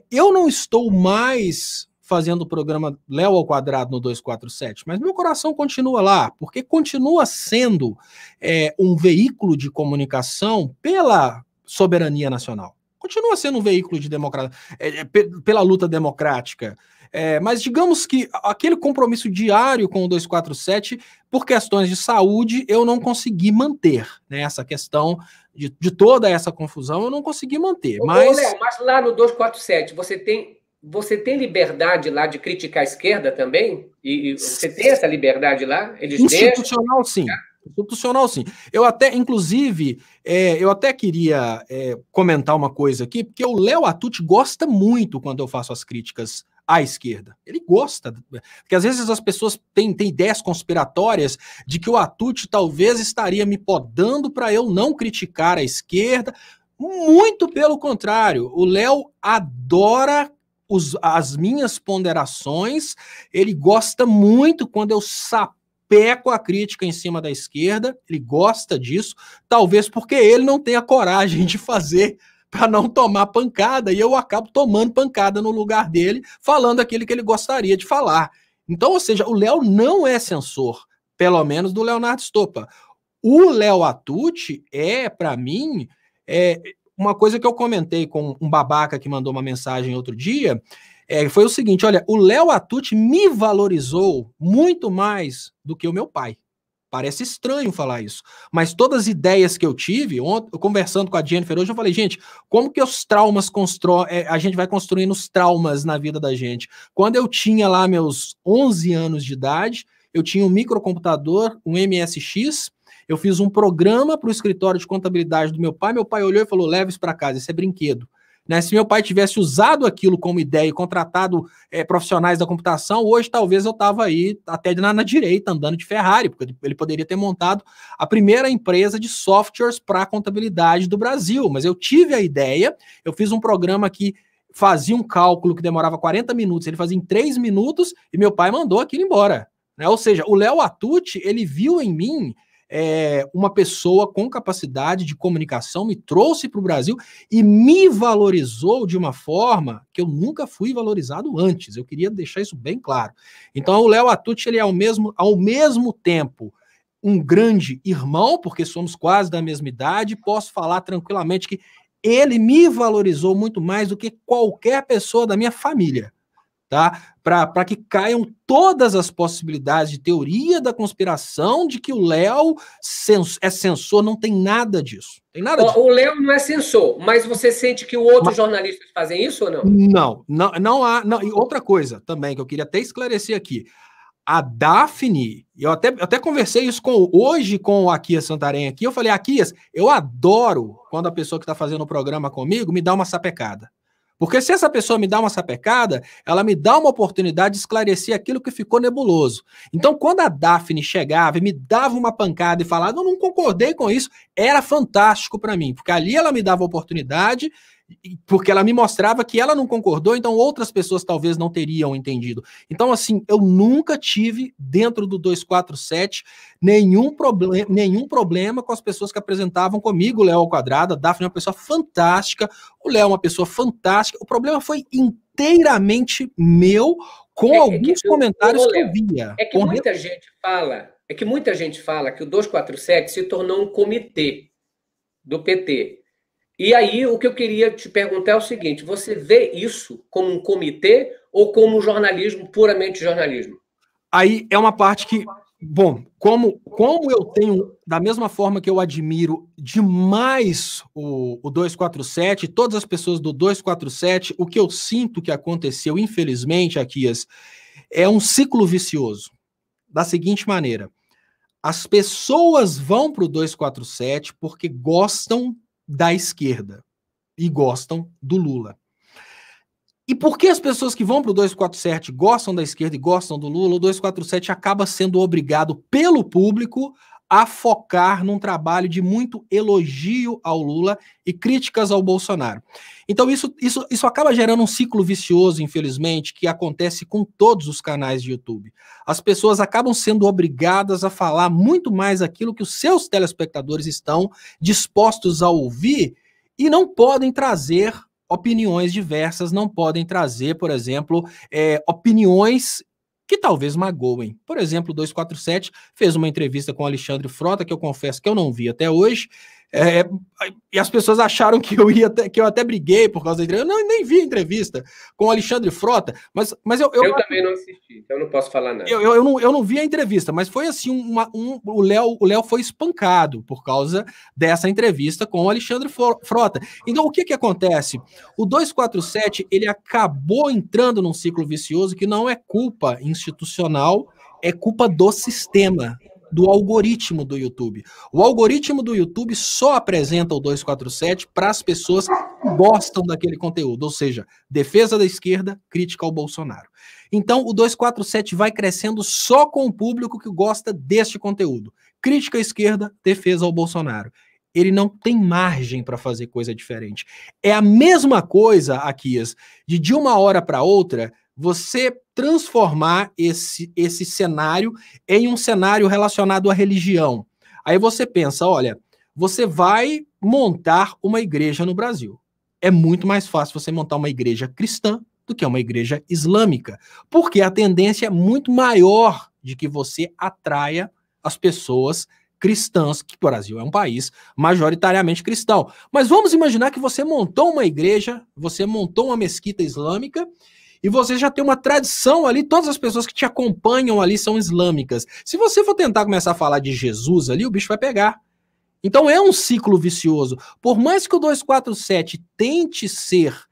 eu não estou mais fazendo o programa Léo ao Quadrado no 247, mas meu coração continua lá, porque continua sendo um veículo de comunicação pela soberania nacional. Continua sendo um veículo de pela luta democrática. Mas digamos que aquele compromisso diário com o 247, por questões de saúde, eu não consegui manter, né? Essa questão de toda essa confusão, eu não consegui manter. Mas, Léo, mas lá no 247, você tem liberdade lá de criticar a esquerda também? E você tem essa liberdade lá? Eles institucional, sim. Institucional, sim. Eu até, inclusive, eu até queria comentar uma coisa aqui, porque o Léo Atucci gosta muito quando eu faço as críticas à esquerda. Ele gosta, porque às vezes as pessoas têm ideias conspiratórias de que o Atucci talvez estaria me podando para eu não criticar a esquerda. Muito pelo contrário, o Léo adora as minhas ponderações, ele gosta muito quando eu sapeco a crítica em cima da esquerda, ele gosta disso, talvez porque ele não tenha coragem de fazer para não tomar pancada, e eu acabo tomando pancada no lugar dele, falando aquilo que ele gostaria de falar. Então, ou seja, o Léo não é censor, pelo menos do Leonardo Stoppa. O Léo Atucci para mim, uma coisa que eu comentei com um babaca que mandou uma mensagem outro dia, foi o seguinte, olha, o Léo Atucci me valorizou muito mais do que o meu pai. Parece estranho falar isso, mas todas as ideias que eu tive, conversando com a Jennifer hoje, eu falei, gente, como que os traumas a gente vai construindo os traumas na vida da gente? Quando eu tinha lá meus 11 anos de idade, eu tinha um microcomputador, um MSX, eu fiz um programa para o escritório de contabilidade do meu pai olhou e falou, leva isso para casa, isso é brinquedo. Né? Se meu pai tivesse usado aquilo como ideia e contratado profissionais da computação, hoje talvez eu estava aí até na direita, andando de Ferrari, porque ele poderia ter montado a primeira empresa de softwares para contabilidade do Brasil. Mas eu tive a ideia, eu fiz um programa que fazia um cálculo que demorava 40 minutos, ele fazia em 3 minutos e meu pai mandou aquilo embora. Né? Ou seja, o Léo Atucci, ele viu em mim uma pessoa com capacidade de comunicação, me trouxe para o Brasil e me valorizou de uma forma que eu nunca fui valorizado antes. Eu queria deixar isso bem claro. Então, o Léo Atucci, ele é ao mesmo tempo um grande irmão, porque somos quase da mesma idade, posso falar tranquilamente que ele me valorizou muito mais do que qualquer pessoa da minha família, tá? Para que caiam todas as possibilidades de teoria da conspiração, de que o Léo é censor, não tem nada disso. Tem nada disso. O Léo não é censor, mas você sente que outros jornalistas fazem isso ou não? Não há. Não. E outra coisa também que eu queria até esclarecer aqui. A Daphne, eu até conversei isso hoje com o Aquias Santarém aqui, eu falei, Aquias, eu adoro quando a pessoa que está fazendo o programa comigo me dá uma sapecada. Porque se essa pessoa me dá uma sapecada, ela me dá uma oportunidade de esclarecer aquilo que ficou nebuloso. Então, quando a Daphne chegava e me dava uma pancada e falava, eu não concordei com isso, era fantástico para mim, porque ali ela me dava a oportunidade, porque ela me mostrava que ela não concordou, então outras pessoas talvez não teriam entendido. Então, assim, eu nunca tive, dentro do 247, nenhum problema com as pessoas que apresentavam comigo, o Léo ao quadrado, a Daphne é uma pessoa fantástica, o Léo é uma pessoa fantástica, o problema foi inteiramente meu, com alguns comentários que eu via. É que muita gente fala que o 247 se tornou um comitê do PT. E aí, o que eu queria te perguntar é o seguinte, você vê isso como um comitê ou como jornalismo, puramente jornalismo? Aí é uma parte que, bom, como eu tenho, da mesma forma que eu admiro demais o 247, todas as pessoas do 247, o que eu sinto que aconteceu, infelizmente, Aquias, é um ciclo vicioso. Da seguinte maneira, as pessoas vão para o 247 porque gostam da esquerda e gostam do Lula. E por que as pessoas que vão para o 247 gostam da esquerda e gostam do Lula, o 247 acaba sendo obrigado pelo público a focar num trabalho de muito elogio ao Lula e críticas ao Bolsonaro. Então isso acaba gerando um ciclo vicioso, infelizmente, que acontece com todos os canais de YouTube. As pessoas acabam sendo obrigadas a falar muito mais aquilo que os seus telespectadores estão dispostos a ouvir e não podem trazer opiniões diversas, não podem trazer, por exemplo, opiniões que talvez magoem. Por exemplo, o 247 fez uma entrevista com o Alexandre Frota, que eu confesso que eu não vi até hoje, e as pessoas acharam que eu até briguei por causa da entrevista. Eu nem vi a entrevista com o Alexandre Frota, mas eu também não assisti, então eu não posso falar nada. Eu não vi a entrevista, mas foi assim, o Léo foi espancado por causa dessa entrevista com o Alexandre Frota. Então, o que acontece? O 247, ele acabou entrando num ciclo vicioso que não é culpa institucional, é culpa do sistema, do algoritmo do YouTube. O algoritmo do YouTube só apresenta o 247 para as pessoas que gostam daquele conteúdo, ou seja, defesa da esquerda, crítica ao Bolsonaro. Então, o 247 vai crescendo só com o público que gosta deste conteúdo. Crítica à esquerda, defesa ao Bolsonaro. Ele não tem margem para fazer coisa diferente. É a mesma coisa, Aquias, de uma hora para outra, você transformar esse cenário em um cenário relacionado à religião. Aí você pensa, olha, você vai montar uma igreja no Brasil. É muito mais fácil você montar uma igreja cristã do que uma igreja islâmica, porque a tendência é muito maior de que você atraia as pessoas cristãs, que o Brasil é um país majoritariamente cristão. Mas vamos imaginar que você montou uma igreja, você montou uma mesquita islâmica, e você já tem uma tradição ali, todas as pessoas que te acompanham ali são islâmicas. Se você for tentar começar a falar de Jesus ali, o bicho vai pegar. Então é um ciclo vicioso. Por mais que o 247 tente ser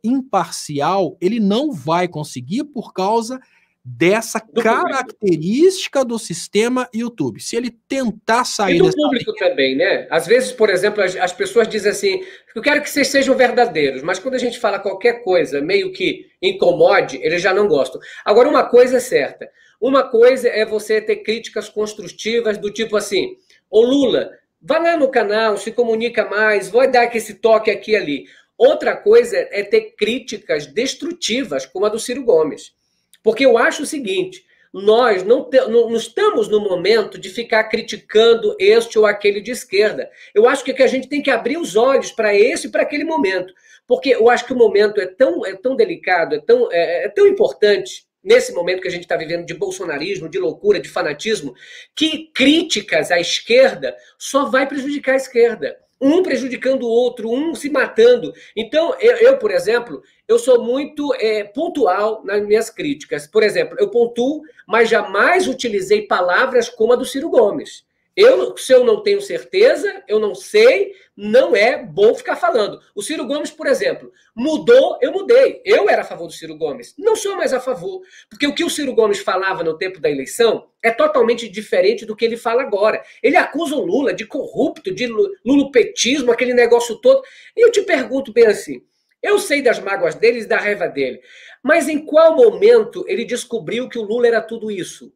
imparcial, ele não vai conseguir por causa dessa característica do sistema YouTube. Se ele tentar sair... E do público também, né? Às vezes, por exemplo, as pessoas dizem assim, eu quero que vocês sejam verdadeiros, mas quando a gente fala qualquer coisa meio que incomode, eles já não gostam. Agora, uma coisa é certa. Uma coisa é você ter críticas construtivas do tipo assim, ô Lula, vai lá no canal, se comunica mais, vai dar esse toque aqui e ali. Outra coisa é ter críticas destrutivas, como a do Ciro Gomes. Porque eu acho o seguinte, nós não estamos no momento de ficar criticando este ou aquele de esquerda. Eu acho que a gente tem que abrir os olhos para esse e para aquele momento. Porque eu acho que o momento é tão delicado, é tão importante, nesse momento que a gente está vivendo de bolsonarismo, de loucura, de fanatismo, que críticas à esquerda só vai prejudicar a esquerda. Um prejudicando o outro, um se matando. Então, eu por exemplo, eu sou muito pontual nas minhas críticas. Por exemplo, eu pontuo, mas jamais utilizei palavras como a do Ciro Gomes. Se eu não tenho certeza, eu não sei, não é bom ficar falando. O Ciro Gomes, por exemplo, mudou, eu mudei. Eu era a favor do Ciro Gomes. Não sou mais a favor. Porque o que o Ciro Gomes falava no tempo da eleição é totalmente diferente do que ele fala agora. Ele acusa o Lula de corrupto, de lulopetismo, aquele negócio todo. E eu te pergunto bem assim, eu sei das mágoas dele e da raiva dele, mas em qual momento ele descobriu que o Lula era tudo isso?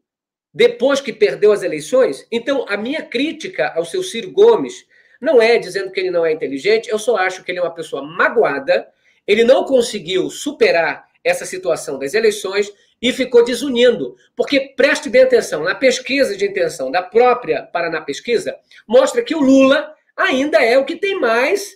Depois que perdeu as eleições? Então, a minha crítica ao seu Ciro Gomes não é dizendo que ele não é inteligente, eu só acho que ele é uma pessoa magoada, ele não conseguiu superar essa situação das eleições e ficou desunindo. Porque, preste bem atenção, na pesquisa de intenção da própria Paraná Pesquisa, mostra que o Lula ainda é o que tem mais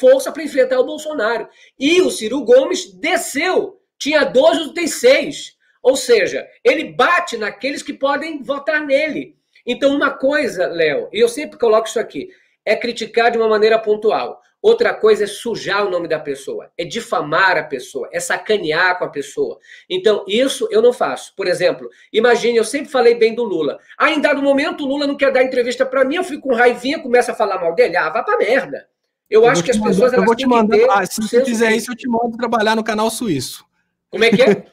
força para enfrentar o Bolsonaro. E o Ciro Gomes desceu, tinha 12, tem 6. Ou seja, ele bate naqueles que podem votar nele. Então, uma coisa, Léo, e eu sempre coloco isso aqui, é criticar de uma maneira pontual. Outra coisa é sujar o nome da pessoa, é difamar a pessoa, é sacanear com a pessoa. Então, isso eu não faço. Por exemplo, imagine, eu sempre falei bem do Lula. Aí, em dado momento, o Lula não quer dar entrevista para mim, eu fico com raivinha, começo a falar mal dele. Ah, vá pra merda. Eu acho que as pessoas... Eu vou te mandar, se você fizer isso, eu te mando trabalhar no canal suíço. Como é que é?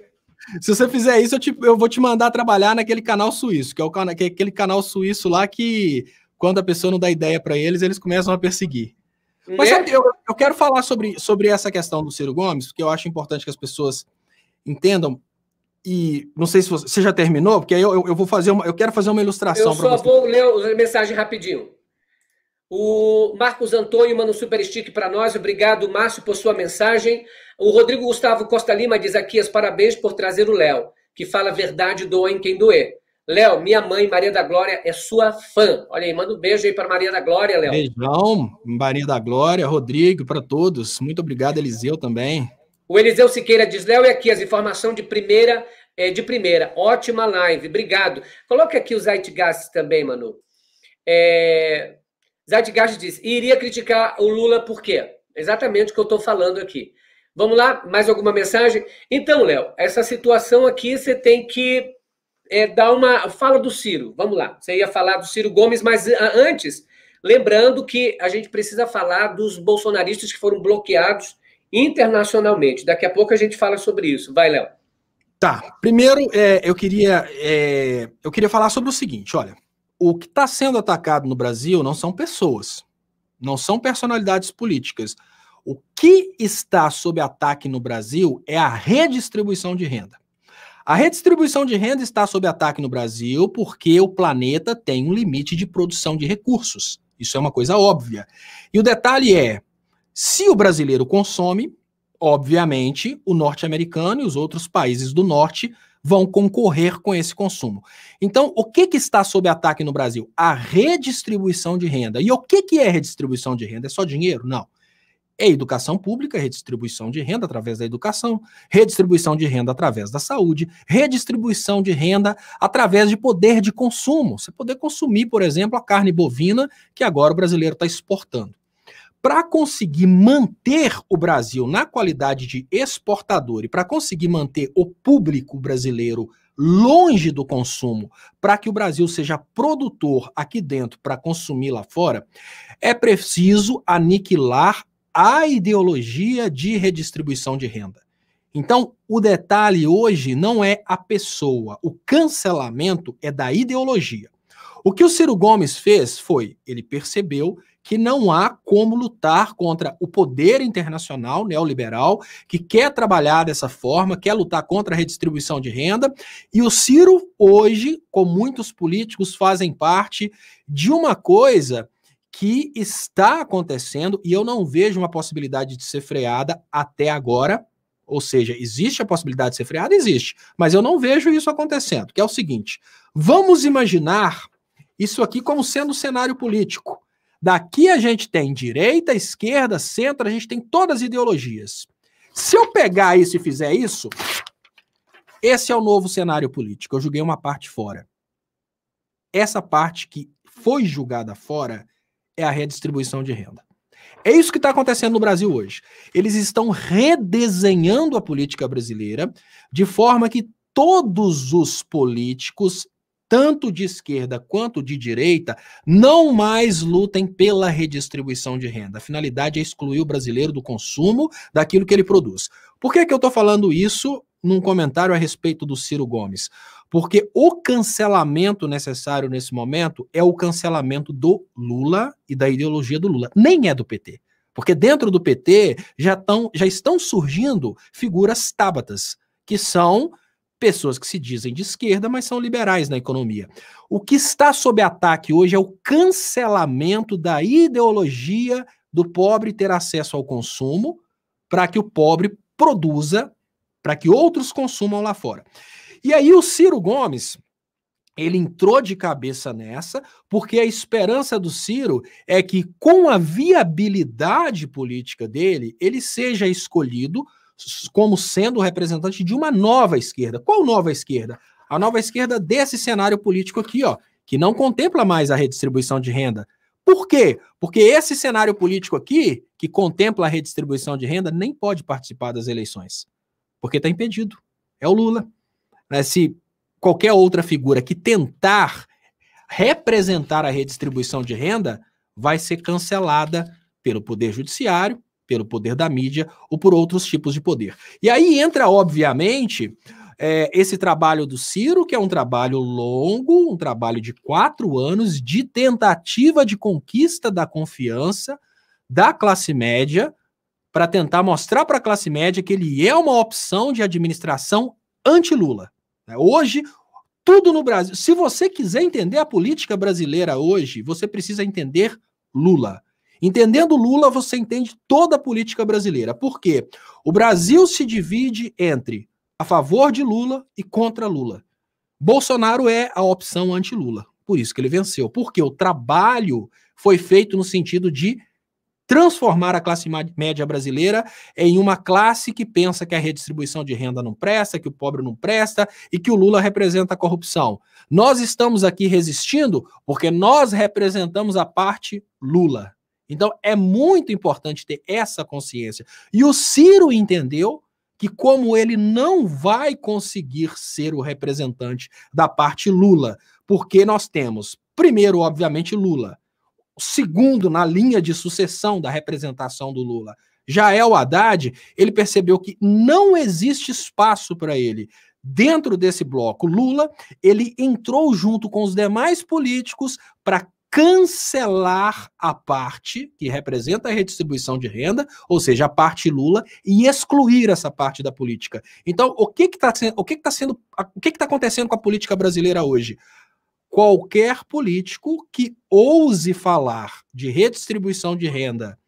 Se você fizer isso, eu vou te mandar trabalhar naquele canal suíço, que é aquele canal suíço lá que, quando a pessoa não dá ideia para eles, eles começam a perseguir. Mas sabe, eu quero falar sobre essa questão do Ciro Gomes, porque eu acho importante que as pessoas entendam, e não sei se você já terminou, porque aí eu vou fazer eu quero fazer uma ilustração para você. Eu só vou ler a mensagem rapidinho. O Marcos Antônio manda um super stick para nós. Obrigado, Márcio, por sua mensagem. O Rodrigo Gustavo Costa Lima diz aqui, parabéns por trazer o Léo, que fala a verdade, doa em quem doer. Léo, minha mãe, Maria da Glória, é sua fã. Olha aí, manda um beijo aí para Maria da Glória, Léo. Beijão, Maria da Glória, Rodrigo, para todos. Muito obrigado, Eliseu, também. O Eliseu Siqueira diz, Léo, e aqui as informações de primeira. Ótima live, obrigado. Coloca aqui o Zeitgeist também, Manu. Zeitgeist diz, iria criticar o Lula por quê? Exatamente o que eu estou falando aqui. Vamos lá, mais alguma mensagem? Então, Léo, essa situação aqui você tem que dar uma... Fala do Ciro, vamos lá. Você ia falar do Ciro Gomes, mas antes, lembrando que a gente precisa falar dos bolsonaristas que foram bloqueados internacionalmente. Daqui a pouco a gente fala sobre isso. Vai, Léo. Tá, primeiro eu queria falar sobre o seguinte, olha, o que está sendo atacado no Brasil não são pessoas, não são personalidades políticas. O que está sob ataque no Brasil é a redistribuição de renda. A redistribuição de renda está sob ataque no Brasil porque o planeta tem um limite de produção de recursos. Isso é uma coisa óbvia. E o detalhe é, se o brasileiro consome, obviamente, o norte-americano e os outros países do norte vão concorrer com esse consumo. Então, o que está sob ataque no Brasil? A redistribuição de renda. E o que é redistribuição de renda? É só dinheiro? Não. É educação pública, redistribuição de renda através da educação, redistribuição de renda através da saúde, redistribuição de renda através de poder de consumo. Você poder consumir, por exemplo, a carne bovina que agora o brasileiro está exportando. Para conseguir manter o Brasil na qualidade de exportador e para conseguir manter o público brasileiro longe do consumo, para que o Brasil seja produtor aqui dentro para consumir lá fora, é preciso aniquilar a ideologia de redistribuição de renda. Então, o detalhe hoje não é a pessoa, o cancelamento é da ideologia. O que o Ciro Gomes fez foi, ele percebeu que não há como lutar contra o poder internacional neoliberal, que quer trabalhar dessa forma, quer lutar contra a redistribuição de renda, e o Ciro hoje, com muitos políticos, fazem parte de uma coisa que está acontecendo, e eu não vejo uma possibilidade de ser freada até agora, Ou seja, existe a possibilidade de ser freada? Existe. Mas eu não vejo isso acontecendo, que é o seguinte: vamos imaginar isso aqui como sendo um cenário político. Daqui a gente tem direita, esquerda, centro, a gente tem todas as ideologias. Se eu pegar isso e fizer isso, esse é o novo cenário político. Eu joguei uma parte fora. Essa parte que foi julgada fora é a redistribuição de renda. É isso que está acontecendo no Brasil hoje. Eles estão redesenhando a política brasileira de forma que todos os políticos, tanto de esquerda quanto de direita, não mais lutem pela redistribuição de renda. A finalidade é excluir o brasileiro do consumo daquilo que ele produz. Por que eu estou falando isso num comentário a respeito do Ciro Gomes? Porque o cancelamento necessário nesse momento é o cancelamento do Lula e da ideologia do Lula. Nem é do PT. Porque dentro do PT já estão surgindo figuras tábatas, que são pessoas que se dizem de esquerda, mas são liberais na economia. O que está sob ataque hoje é o cancelamento da ideologia do pobre ter acesso ao consumo, para que o pobre produza, para que outros consumam lá fora. E aí o Ciro Gomes, ele entrou de cabeça nessa, porque a esperança do Ciro é que, com a viabilidade política dele, ele seja escolhido como sendo o representante de uma nova esquerda. Qual nova esquerda? A nova esquerda desse cenário político aqui, ó, que não contempla mais a redistribuição de renda. Por quê? Porque esse cenário político aqui, que contempla a redistribuição de renda, nem pode participar das eleições, porque está impedido. É o Lula. Se qualquer outra figura que tentar representar a redistribuição de renda vai ser cancelada pelo Poder Judiciário, pelo poder da mídia ou por outros tipos de poder. E aí entra, obviamente, esse trabalho do Ciro, que é um trabalho longo, um trabalho de 4 anos de tentativa de conquista da confiança da classe média para tentar mostrar para a classe média que ele é uma opção de administração anti-Lula. Hoje, tudo no Brasil. Se você quiser entender a política brasileira hoje, você precisa entender Lula. Entendendo Lula, você entende toda a política brasileira. Por quê? O Brasil se divide entre a favor de Lula e contra Lula. Bolsonaro é a opção anti-Lula. Por isso que ele venceu. Porque o trabalho foi feito no sentido de transformar a classe média brasileira em uma classe que pensa que a redistribuição de renda não presta, que o pobre não presta e que o Lula representa a corrupção. Nós estamos aqui resistindo porque nós representamos a parte Lula. Então é muito importante ter essa consciência. E o Ciro entendeu que, como ele não vai conseguir ser o representante da parte Lula, porque nós temos, primeiro, obviamente, Lula. Segundo, na linha de sucessão da representação do Lula, já é o Haddad, ele percebeu que não existe espaço para ele. Dentro desse bloco Lula, ele entrou junto com os demais políticos para cancelar a parte que representa a redistribuição de renda, ou seja, a parte Lula, e excluir essa parte da política. Então, o que está acontecendo com a política brasileira hoje? Qualquer político que ouse falar de redistribuição de renda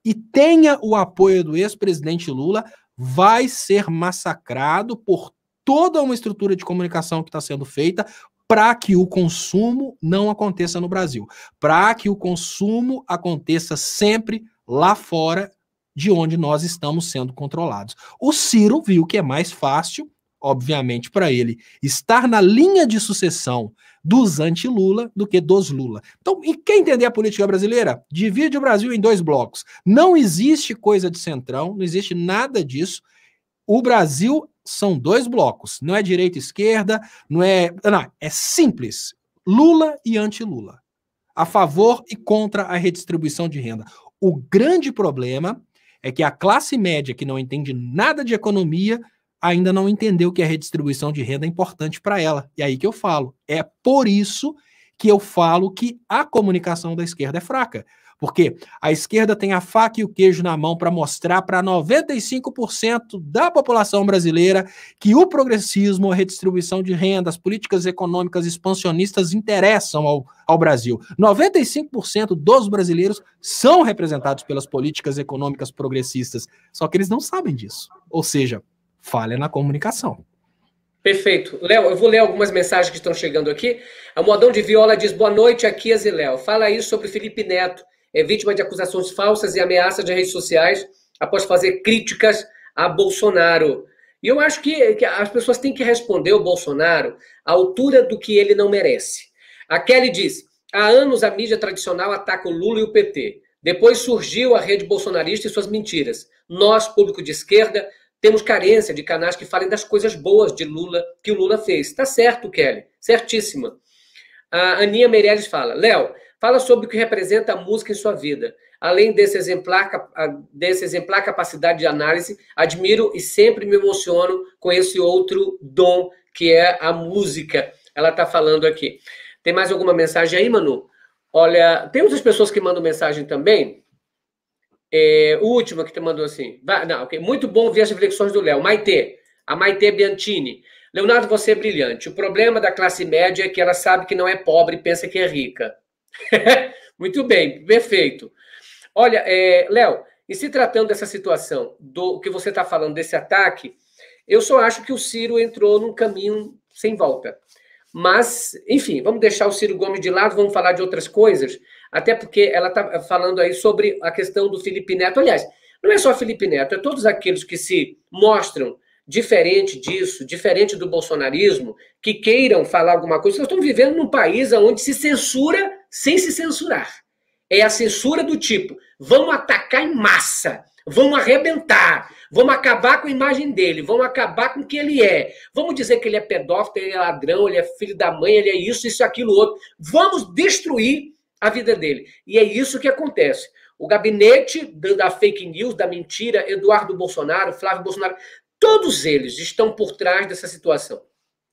e tenha o apoio do ex-presidente Lula vai ser massacrado por toda uma estrutura de comunicação que está sendo feita para que o consumo não aconteça no Brasil, para que o consumo aconteça sempre lá fora de onde nós estamos sendo controlados. O Ciro viu que é mais fácil, obviamente, para ele estar na linha de sucessão dos anti-Lula do que dos Lula. Então, e quer entender a política brasileira? Divide o Brasil em 2 blocos. Não existe coisa de centrão, não existe nada disso. O Brasil são 2 blocos. Não é direita e esquerda, não, é simples. Lula e anti-Lula. A favor e contra a redistribuição de renda. O grande problema é que a classe média, que não entende nada de economia, ainda não entendeu que a redistribuição de renda é importante para ela. E aí que eu falo. É por isso que eu falo que a comunicação da esquerda é fraca. Porque a esquerda tem a faca e o queijo na mão para mostrar para 95% da população brasileira que o progressismo, a redistribuição de renda, as políticas econômicas expansionistas interessam ao Brasil. 95% dos brasileiros são representados pelas políticas econômicas progressistas, só que eles não sabem disso. Ou seja, falha na comunicação. Perfeito. Léo, eu vou ler algumas mensagens que estão chegando aqui. A Modão de Viola diz, boa noite, Aquias e Léo. Fala aí sobre Felipe Neto. É vítima de acusações falsas e ameaças de redes sociais após fazer críticas a Bolsonaro. E eu acho que as pessoas têm que responder ao Bolsonaro à altura do que ele não merece. A Kelly diz, há anos a mídia tradicional ataca o Lula e o PT. Depois surgiu a rede bolsonarista e suas mentiras. Nós, público de esquerda, temos carência de canais que falem das coisas boas de Lula, que o Lula fez. Tá certo, Kelly. Certíssima. A Aninha Meirelles fala, Léo, fala sobre o que representa a música em sua vida. Além desse exemplar capacidade de análise, admiro e sempre me emociono com esse outro dom que é a música. Ela está falando aqui. Tem mais alguma mensagem aí, Manu? Olha, tem outras pessoas que mandam mensagem também. O último que te mandou assim. Não, okay. Muito bom ver as reflexões do Léo. Maitê. A Maitê Biantini. Leonardo, você é brilhante. O problema da classe média é que ela sabe que não é pobre e pensa que é rica. Muito bem, perfeito. Olha, Léo, e se tratando dessa situação, do que você está falando desse ataque, eu só acho que o Ciro entrou num caminho sem volta. Mas, enfim, vamos deixar o Ciro Gomes de lado, vamos falar de outras coisas, até porque ela está falando aí sobre a questão do Felipe Neto. Aliás, não é só Felipe Neto, é todos aqueles que se mostram diferente disso, diferente do bolsonarismo, que queiram falar alguma coisa. Nós estamos vivendo num país onde se censura sem se censurar. É a censura do tipo, vamos atacar em massa, vamos arrebentar, vamos acabar com a imagem dele, vamos acabar com o que ele é, vamos dizer que ele é pedófilo, ele é ladrão, ele é filho da mãe, ele é isso, aquilo, outro. Vamos destruir a vida dele. E é isso que acontece. O gabinete da fake news, da mentira, Eduardo Bolsonaro, Flávio Bolsonaro, todos eles estão por trás dessa situação.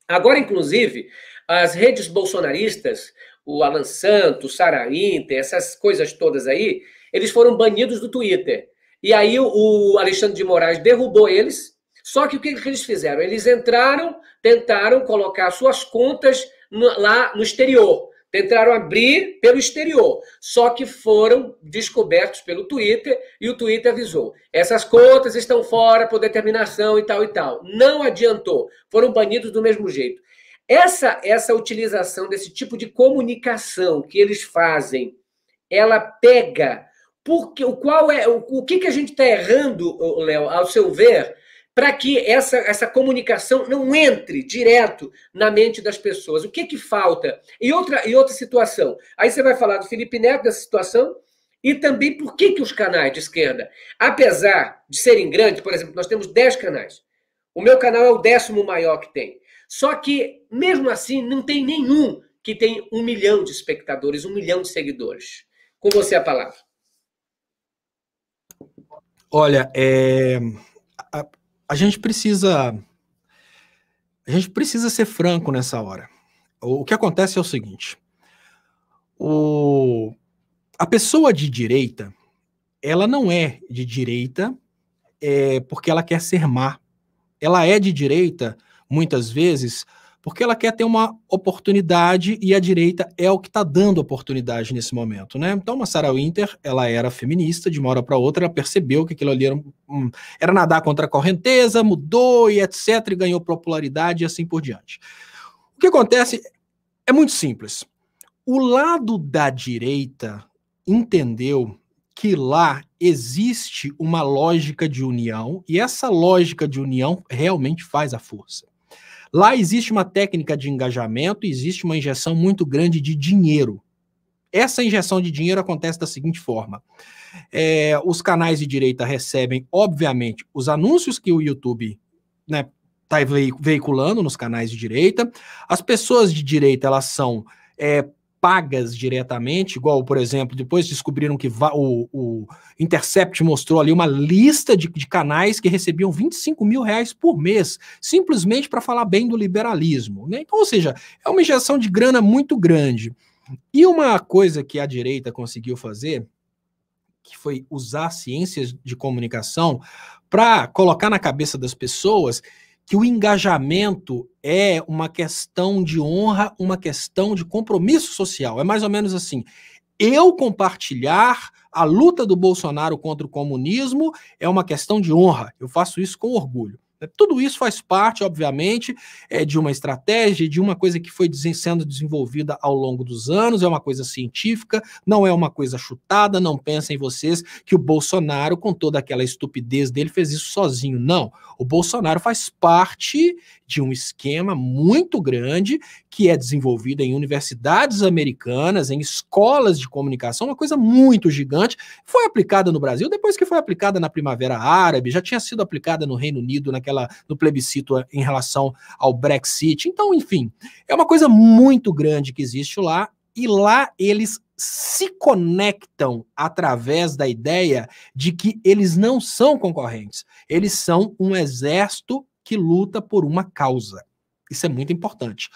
Agora, inclusive, as redes bolsonaristas, o Alan Santos, Sarah Inter, essas coisas todas aí, eles foram banidos do Twitter. E aí o Alexandre de Moraes derrubou eles, só que o que eles fizeram? Eles entraram, tentaram colocar suas contas lá no exterior, tentaram abrir pelo exterior, só que foram descobertos pelo Twitter e o Twitter avisou. Essas contas estão fora por determinação e tal e tal. Não adiantou, foram banidos do mesmo jeito. Essa utilização desse tipo de comunicação que eles fazem, ela pega. Porque, o que a gente está errando, Léo, ao seu ver, para que essa comunicação não entre direto na mente das pessoas? O que falta? E outra situação. Aí você vai falar do Felipe Neto, dessa situação, e também por que os canais de esquerda, apesar de serem grandes, por exemplo, nós temos 10 canais. O meu canal é o 10º maior que tem. Só que, mesmo assim, não tem nenhum que tem 1 milhão de espectadores, 1 milhão de seguidores. Com você a palavra. Olha, a gente precisa ser franco nessa hora. O que acontece é o seguinte: a pessoa de direita, ela não é de direita porque ela quer ser má. Ela é de direita, muitas vezes, porque ela quer ter uma oportunidade e a direita é o que está dando oportunidade nesse momento, né? Então, a Sarah Winter, ela era feminista, de uma hora para outra, ela percebeu que aquilo ali era nadar contra a correnteza, mudou e etc, e ganhou popularidade e assim por diante. O que acontece é muito simples. O lado da direita entendeu que lá existe uma lógica de união e essa lógica de união realmente faz a força. Lá existe uma técnica de engajamento e existe uma injeção muito grande de dinheiro. Essa injeção de dinheiro acontece da seguinte forma. Os canais de direita recebem, obviamente, os anúncios que o YouTube está veiculando nos canais de direita. As pessoas de direita, elas são pagas diretamente, igual, por exemplo, depois descobriram que o Intercept mostrou ali uma lista de canais que recebiam R$25 mil por mês, simplesmente para falar bem do liberalismo, né? Então, ou seja, é uma injeção de grana muito grande. E uma coisa que a direita conseguiu fazer, que foi usar ciências de comunicação para colocar na cabeça das pessoas que o engajamento é uma questão de honra, uma questão de compromisso social. É mais ou menos assim, eu compartilhar a luta do Bolsonaro contra o comunismo é uma questão de honra, eu faço isso com orgulho. Tudo isso faz parte, obviamente, de uma estratégia, de uma coisa que foi sendo desenvolvida ao longo dos anos, é uma coisa científica, não é uma coisa chutada, não pensem vocês que o Bolsonaro, com toda aquela estupidez dele, fez isso sozinho. Não, o Bolsonaro faz parte de um esquema muito grande que é desenvolvido em universidades americanas, em escolas de comunicação, uma coisa muito gigante, foi aplicada no Brasil, depois que foi aplicada na Primavera Árabe, já tinha sido aplicada no Reino Unido, no plebiscito em relação ao Brexit. Então, enfim, é uma coisa muito grande que existe lá, e lá eles se conectam através da ideia de que eles não são concorrentes, eles são um exército que luta por uma causa. Isso é muito importante.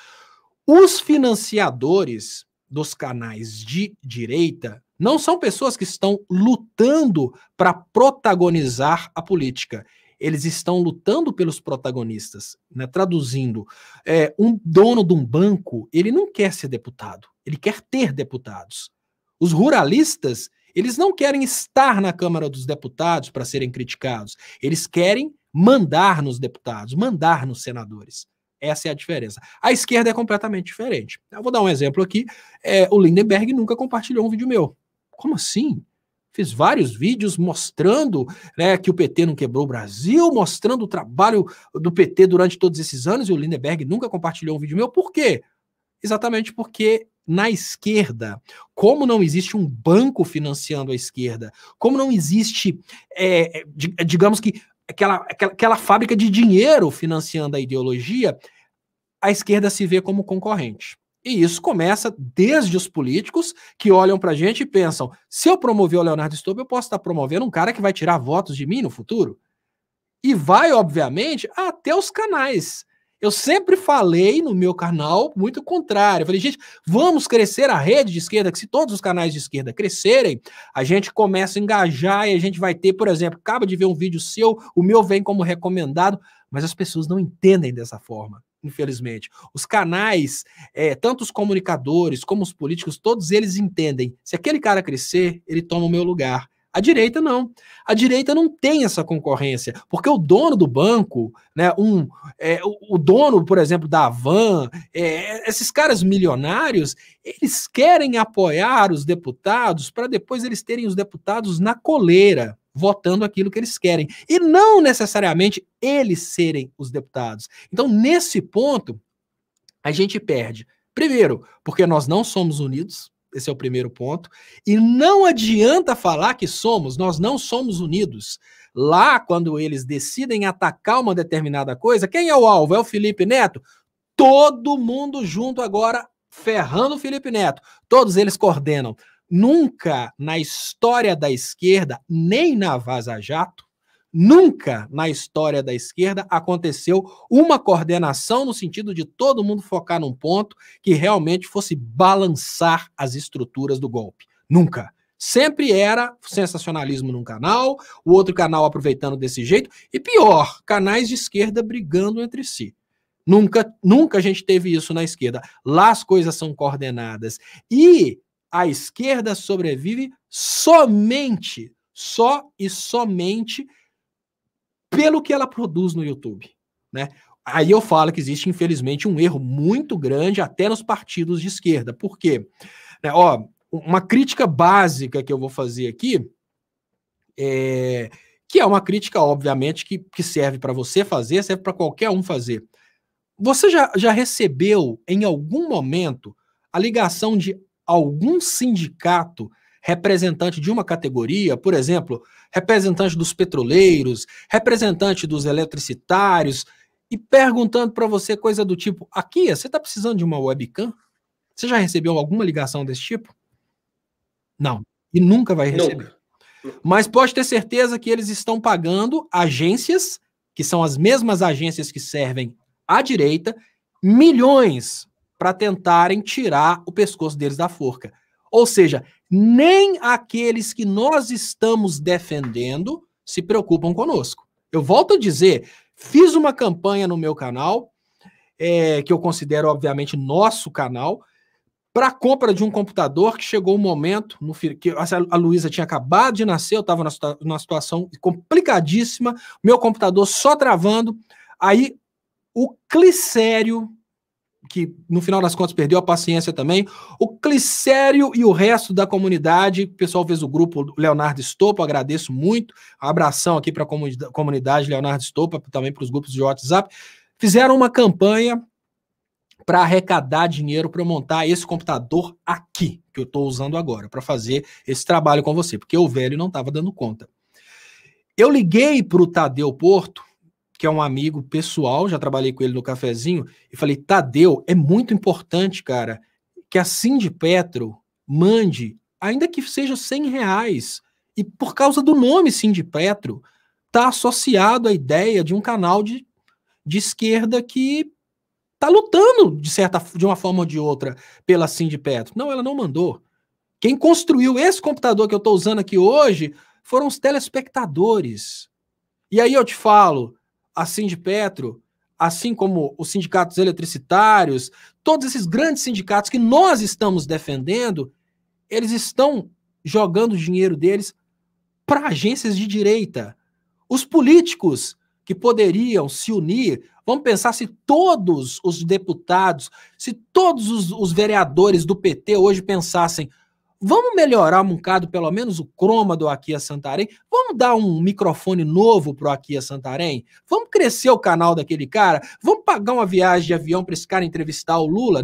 Os financiadores dos canais de direita não são pessoas que estão lutando para protagonizar a política. Eles estão lutando pelos protagonistas, né? Traduzindo, um dono de um banco, ele não quer ser deputado, ele quer ter deputados. Os ruralistas, eles não querem estar na Câmara dos Deputados para serem criticados, eles querem mandar nos deputados, mandar nos senadores. Essa é a diferença. A esquerda é completamente diferente. Eu vou dar um exemplo aqui. O Lindenberg nunca compartilhou um vídeo meu. Como assim? Fiz vários vídeos mostrando, né, que o PT não quebrou o Brasil, mostrando o trabalho do PT durante todos esses anos, e o Lindenberg nunca compartilhou um vídeo meu. Por quê? Exatamente porque na esquerda, como não existe um banco financiando a esquerda, como não existe, digamos que, aquela fábrica de dinheiro financiando a ideologia, a esquerda se vê como concorrente. E isso começa desde os políticos que olham pra gente e pensam, se eu promover o Leonardo Stolper, eu posso estar promovendo um cara que vai tirar votos de mim no futuro? E vai, obviamente, até os canais. Eu sempre falei no meu canal muito contrário. Eu falei, gente, vamos crescer a rede de esquerda, que se todos os canais de esquerda crescerem, a gente começa a engajar e a gente vai ter, por exemplo, acaba de ver um vídeo seu, o meu vem como recomendado, mas as pessoas não entendem dessa forma, infelizmente. Os canais, tanto os comunicadores como os políticos, todos eles entendem. Se aquele cara crescer, ele toma o meu lugar. A direita não. A direita não tem essa concorrência, porque o dono do banco, né, o dono, por exemplo, da Havan, esses caras milionários, eles querem apoiar os deputados para depois eles terem os deputados na coleira, votando aquilo que eles querem. E não necessariamente eles serem os deputados. Então, nesse ponto, a gente perde. Primeiro, porque nós não somos unidos. Esse é o primeiro ponto. E não adianta falar que nós não somos unidos. Lá, quando eles decidem atacar uma determinada coisa, quem é o alvo? É o Felipe Neto? Todo mundo junto agora, ferrando o Felipe Neto. Todos eles coordenam. Nunca na história da esquerda, nem na Vaza Jato, nunca na história da esquerda aconteceu uma coordenação no sentido de todo mundo focar num ponto que realmente fosse balançar as estruturas do golpe. Nunca. Sempre era sensacionalismo num canal, o outro canal aproveitando desse jeito, e pior, canais de esquerda brigando entre si. Nunca a gente teve isso na esquerda. Lá as coisas são coordenadas. E a esquerda sobrevive somente pelo que ela produz no YouTube, né? Aí eu falo que existe, infelizmente, um erro muito grande até nos partidos de esquerda. Por quê? Uma crítica básica que eu vou fazer aqui, que é uma crítica, obviamente, que serve para você fazer, serve para qualquer um fazer. Você já recebeu, em algum momento, a ligação de algum sindicato representante de uma categoria, por exemplo, representante dos petroleiros, representante dos eletricitários, e perguntando para você coisa do tipo, aqui, você está precisando de uma webcam? Você já recebeu alguma ligação desse tipo? Não. E nunca vai receber. Nunca. Mas pode ter certeza que eles estão pagando agências, que são as mesmas agências que servem à direita, milhões para tentarem tirar o pescoço deles da forca. Ou seja, nem aqueles que nós estamos defendendo se preocupam conosco. Eu volto a dizer, fiz uma campanha no meu canal, que eu considero, obviamente, nosso canal, para a compra de um computador que chegou o momento, que a Luísa tinha acabado de nascer, eu estava numa situação complicadíssima, meu computador só travando, aí o Clicério, que no final das contas perdeu a paciência também, o Clicério e o resto da comunidade, o pessoal fez o grupo Leonardo Stoppa, agradeço muito, um abração aqui para a comunidade Leonardo Stoppa, também para os grupos de WhatsApp, fizeram uma campanha para arrecadar dinheiro para eu montar esse computador aqui, que eu estou usando agora, para fazer esse trabalho com você, porque o velho não estava dando conta. Eu liguei para o Tadeu Porto, que é um amigo pessoal, já trabalhei com ele no cafezinho, e falei, Tadeu, é muito importante, cara, que a Sindipetro mande, ainda que seja R$100, e por causa do nome Sindipetro, está associado à ideia de um canal de esquerda que está lutando, de uma forma ou de outra, pela Sindipetro. Não, ela não mandou. Quem construiu esse computador que eu estou usando aqui hoje foram os telespectadores. E aí eu te falo, a Sindipetro, assim como os sindicatos eletricitários, todos esses grandes sindicatos que nós estamos defendendo, eles estão jogando o dinheiro deles para agências de direita. Os políticos que poderiam se unir, vamos pensar se todos os deputados, se todos os vereadores do PT hoje pensassem, vamos melhorar um bocado, pelo menos o croma do Aqui a Santarém, vamos dar um microfone novo pro Aqui a Santarém, vamos crescer o canal daquele cara, vamos pagar uma viagem de avião para esse cara entrevistar o Lula?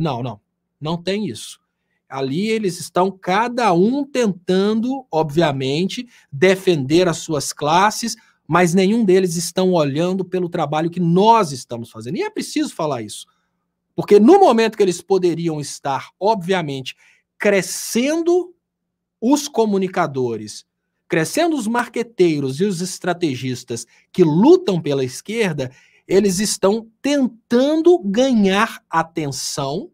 Não tem isso. Ali eles estão cada um tentando, obviamente, defender as suas classes, mas nenhum deles estão olhando pelo trabalho que nós estamos fazendo. E é preciso falar isso, porque no momento que eles poderiam estar, obviamente, crescendo os comunicadores, crescendo os marqueteiros e os estrategistas que lutam pela esquerda, eles estão tentando ganhar atenção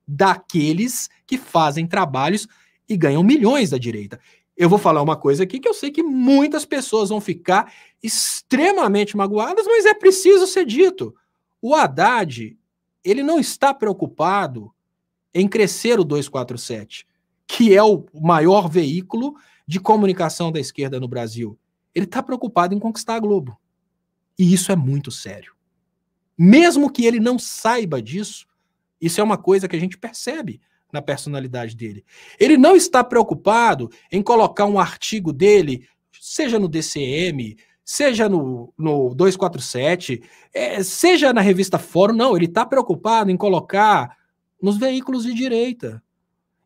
daqueles que fazem trabalhos e ganham milhões da direita. Eu vou falar uma coisa aqui que eu sei que muitas pessoas vão ficar extremamente magoadas, mas é preciso ser dito. O Haddad, ele não está preocupado em crescer o 247, que é o maior veículo de comunicação da esquerda no Brasil. Ele está preocupado em conquistar a Globo. E isso é muito sério. Mesmo que ele não saiba disso, isso é uma coisa que a gente percebe na personalidade dele. Ele não está preocupado em colocar um artigo dele, seja no DCM, seja no 247, seja na revista Fórum, não, ele está preocupado em colocar nos veículos de direita.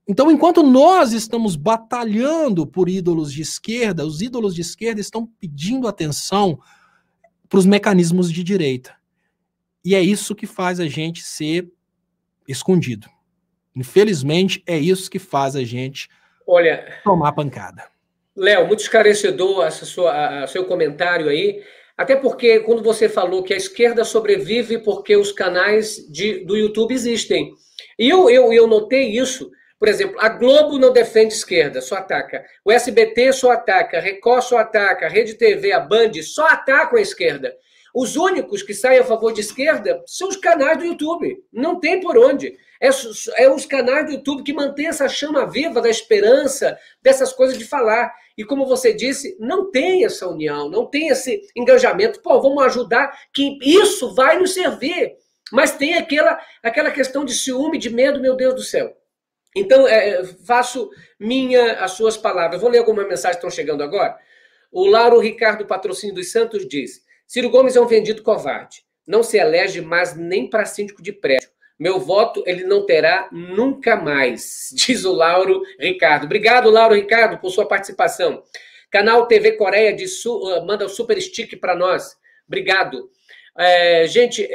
Então, enquanto nós estamos batalhando por ídolos de esquerda, os ídolos de esquerda estão pedindo atenção para os mecanismos de direita. E é isso que faz a gente ser escondido. Infelizmente, é isso que faz a gente tomar pancada. Léo, muito esclarecedor seu comentário aí, até porque quando você falou que a esquerda sobrevive porque os canais do YouTube existem. E eu notei isso. Por exemplo, a Globo não defende esquerda, só ataca. O SBT só ataca, a Record só ataca, a Rede TV, a Band só atacam a esquerda. Os únicos que saem a favor de esquerda são os canais do YouTube. Não tem por onde. É os canais do YouTube que mantêm essa chama viva da esperança, dessas coisas de falar. E como você disse, não tem essa união, não tem esse engajamento. Pô, vamos ajudar, que isso vai nos servir. Mas tem aquela questão de ciúme, de medo, meu Deus do céu. Então, faço as suas palavras. Vou ler algumas mensagens que estão chegando agora. O Lauro Ricardo Patrocínio dos Santos diz: Ciro Gomes é um vendido covarde. Não se elege mais nem para síndico de prédio. Meu voto ele não terá nunca mais, diz o Lauro Ricardo. Obrigado, Lauro Ricardo, por sua participação. Canal TV Coreia manda o super stick para nós. Obrigado. Gente,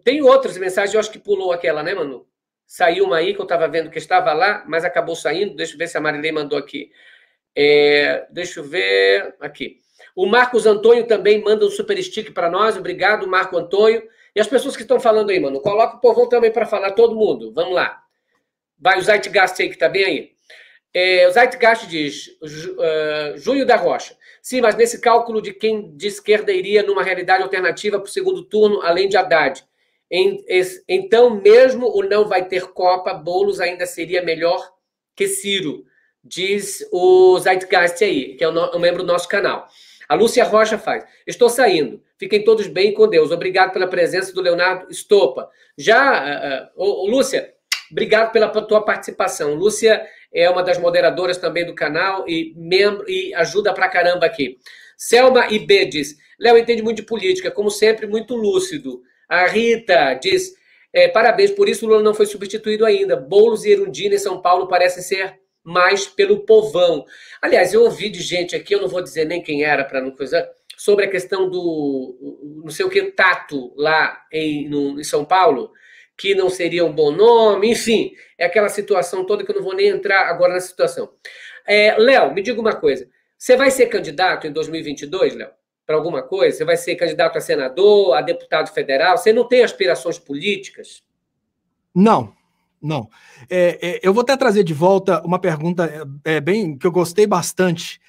tem outras mensagens, eu acho que pulou aquela, né, Manu? Saiu uma aí que eu estava vendo que estava lá, mas acabou saindo. Deixa eu ver se a Marilei mandou aqui. Deixa eu ver. Aqui. O Marcos Antônio também manda um super stick para nós. Obrigado, Marco Antônio. E as pessoas que estão falando aí, mano, coloca o povão também para falar, todo mundo. Vamos lá. Vai o Zeitgeist aí, que tá bem aí. O Zeitgeist diz, Júlio da Rocha. Sim, mas nesse cálculo de quem de esquerda iria numa realidade alternativa para o segundo turno, além de Haddad. Então, mesmo o não vai ter Copa, Boulos ainda seria melhor que Ciro, diz o Zeitgeist aí, que é um membro do nosso canal. A Lúcia Rocha faz. Estou saindo. Fiquem todos bem com Deus. Obrigado pela presença do Leonardo Estopa. Lúcia, obrigado pela tua participação. Lúcia é uma das moderadoras também do canal e ajuda pra caramba aqui. Selma IB diz, Léo entende muito de política, como sempre, muito lúcido. A Rita diz, parabéns, por isso o Lula não foi substituído ainda. Boulos e Erundina em São Paulo parecem ser mais pelo povão. Aliás, eu ouvi de gente aqui, eu não vou dizer nem quem era para não coisar, sobre a questão do, não sei o que, Tato, lá em São Paulo, que não seria um bom nome, enfim, é aquela situação toda que eu não vou nem entrar agora nessa situação. Léo, me diga uma coisa, você vai ser candidato em 2022, Léo? Para alguma coisa? Você vai ser candidato a senador, a deputado federal? Você não tem aspirações políticas? Não. Eu vou até trazer de volta uma pergunta que eu gostei bastante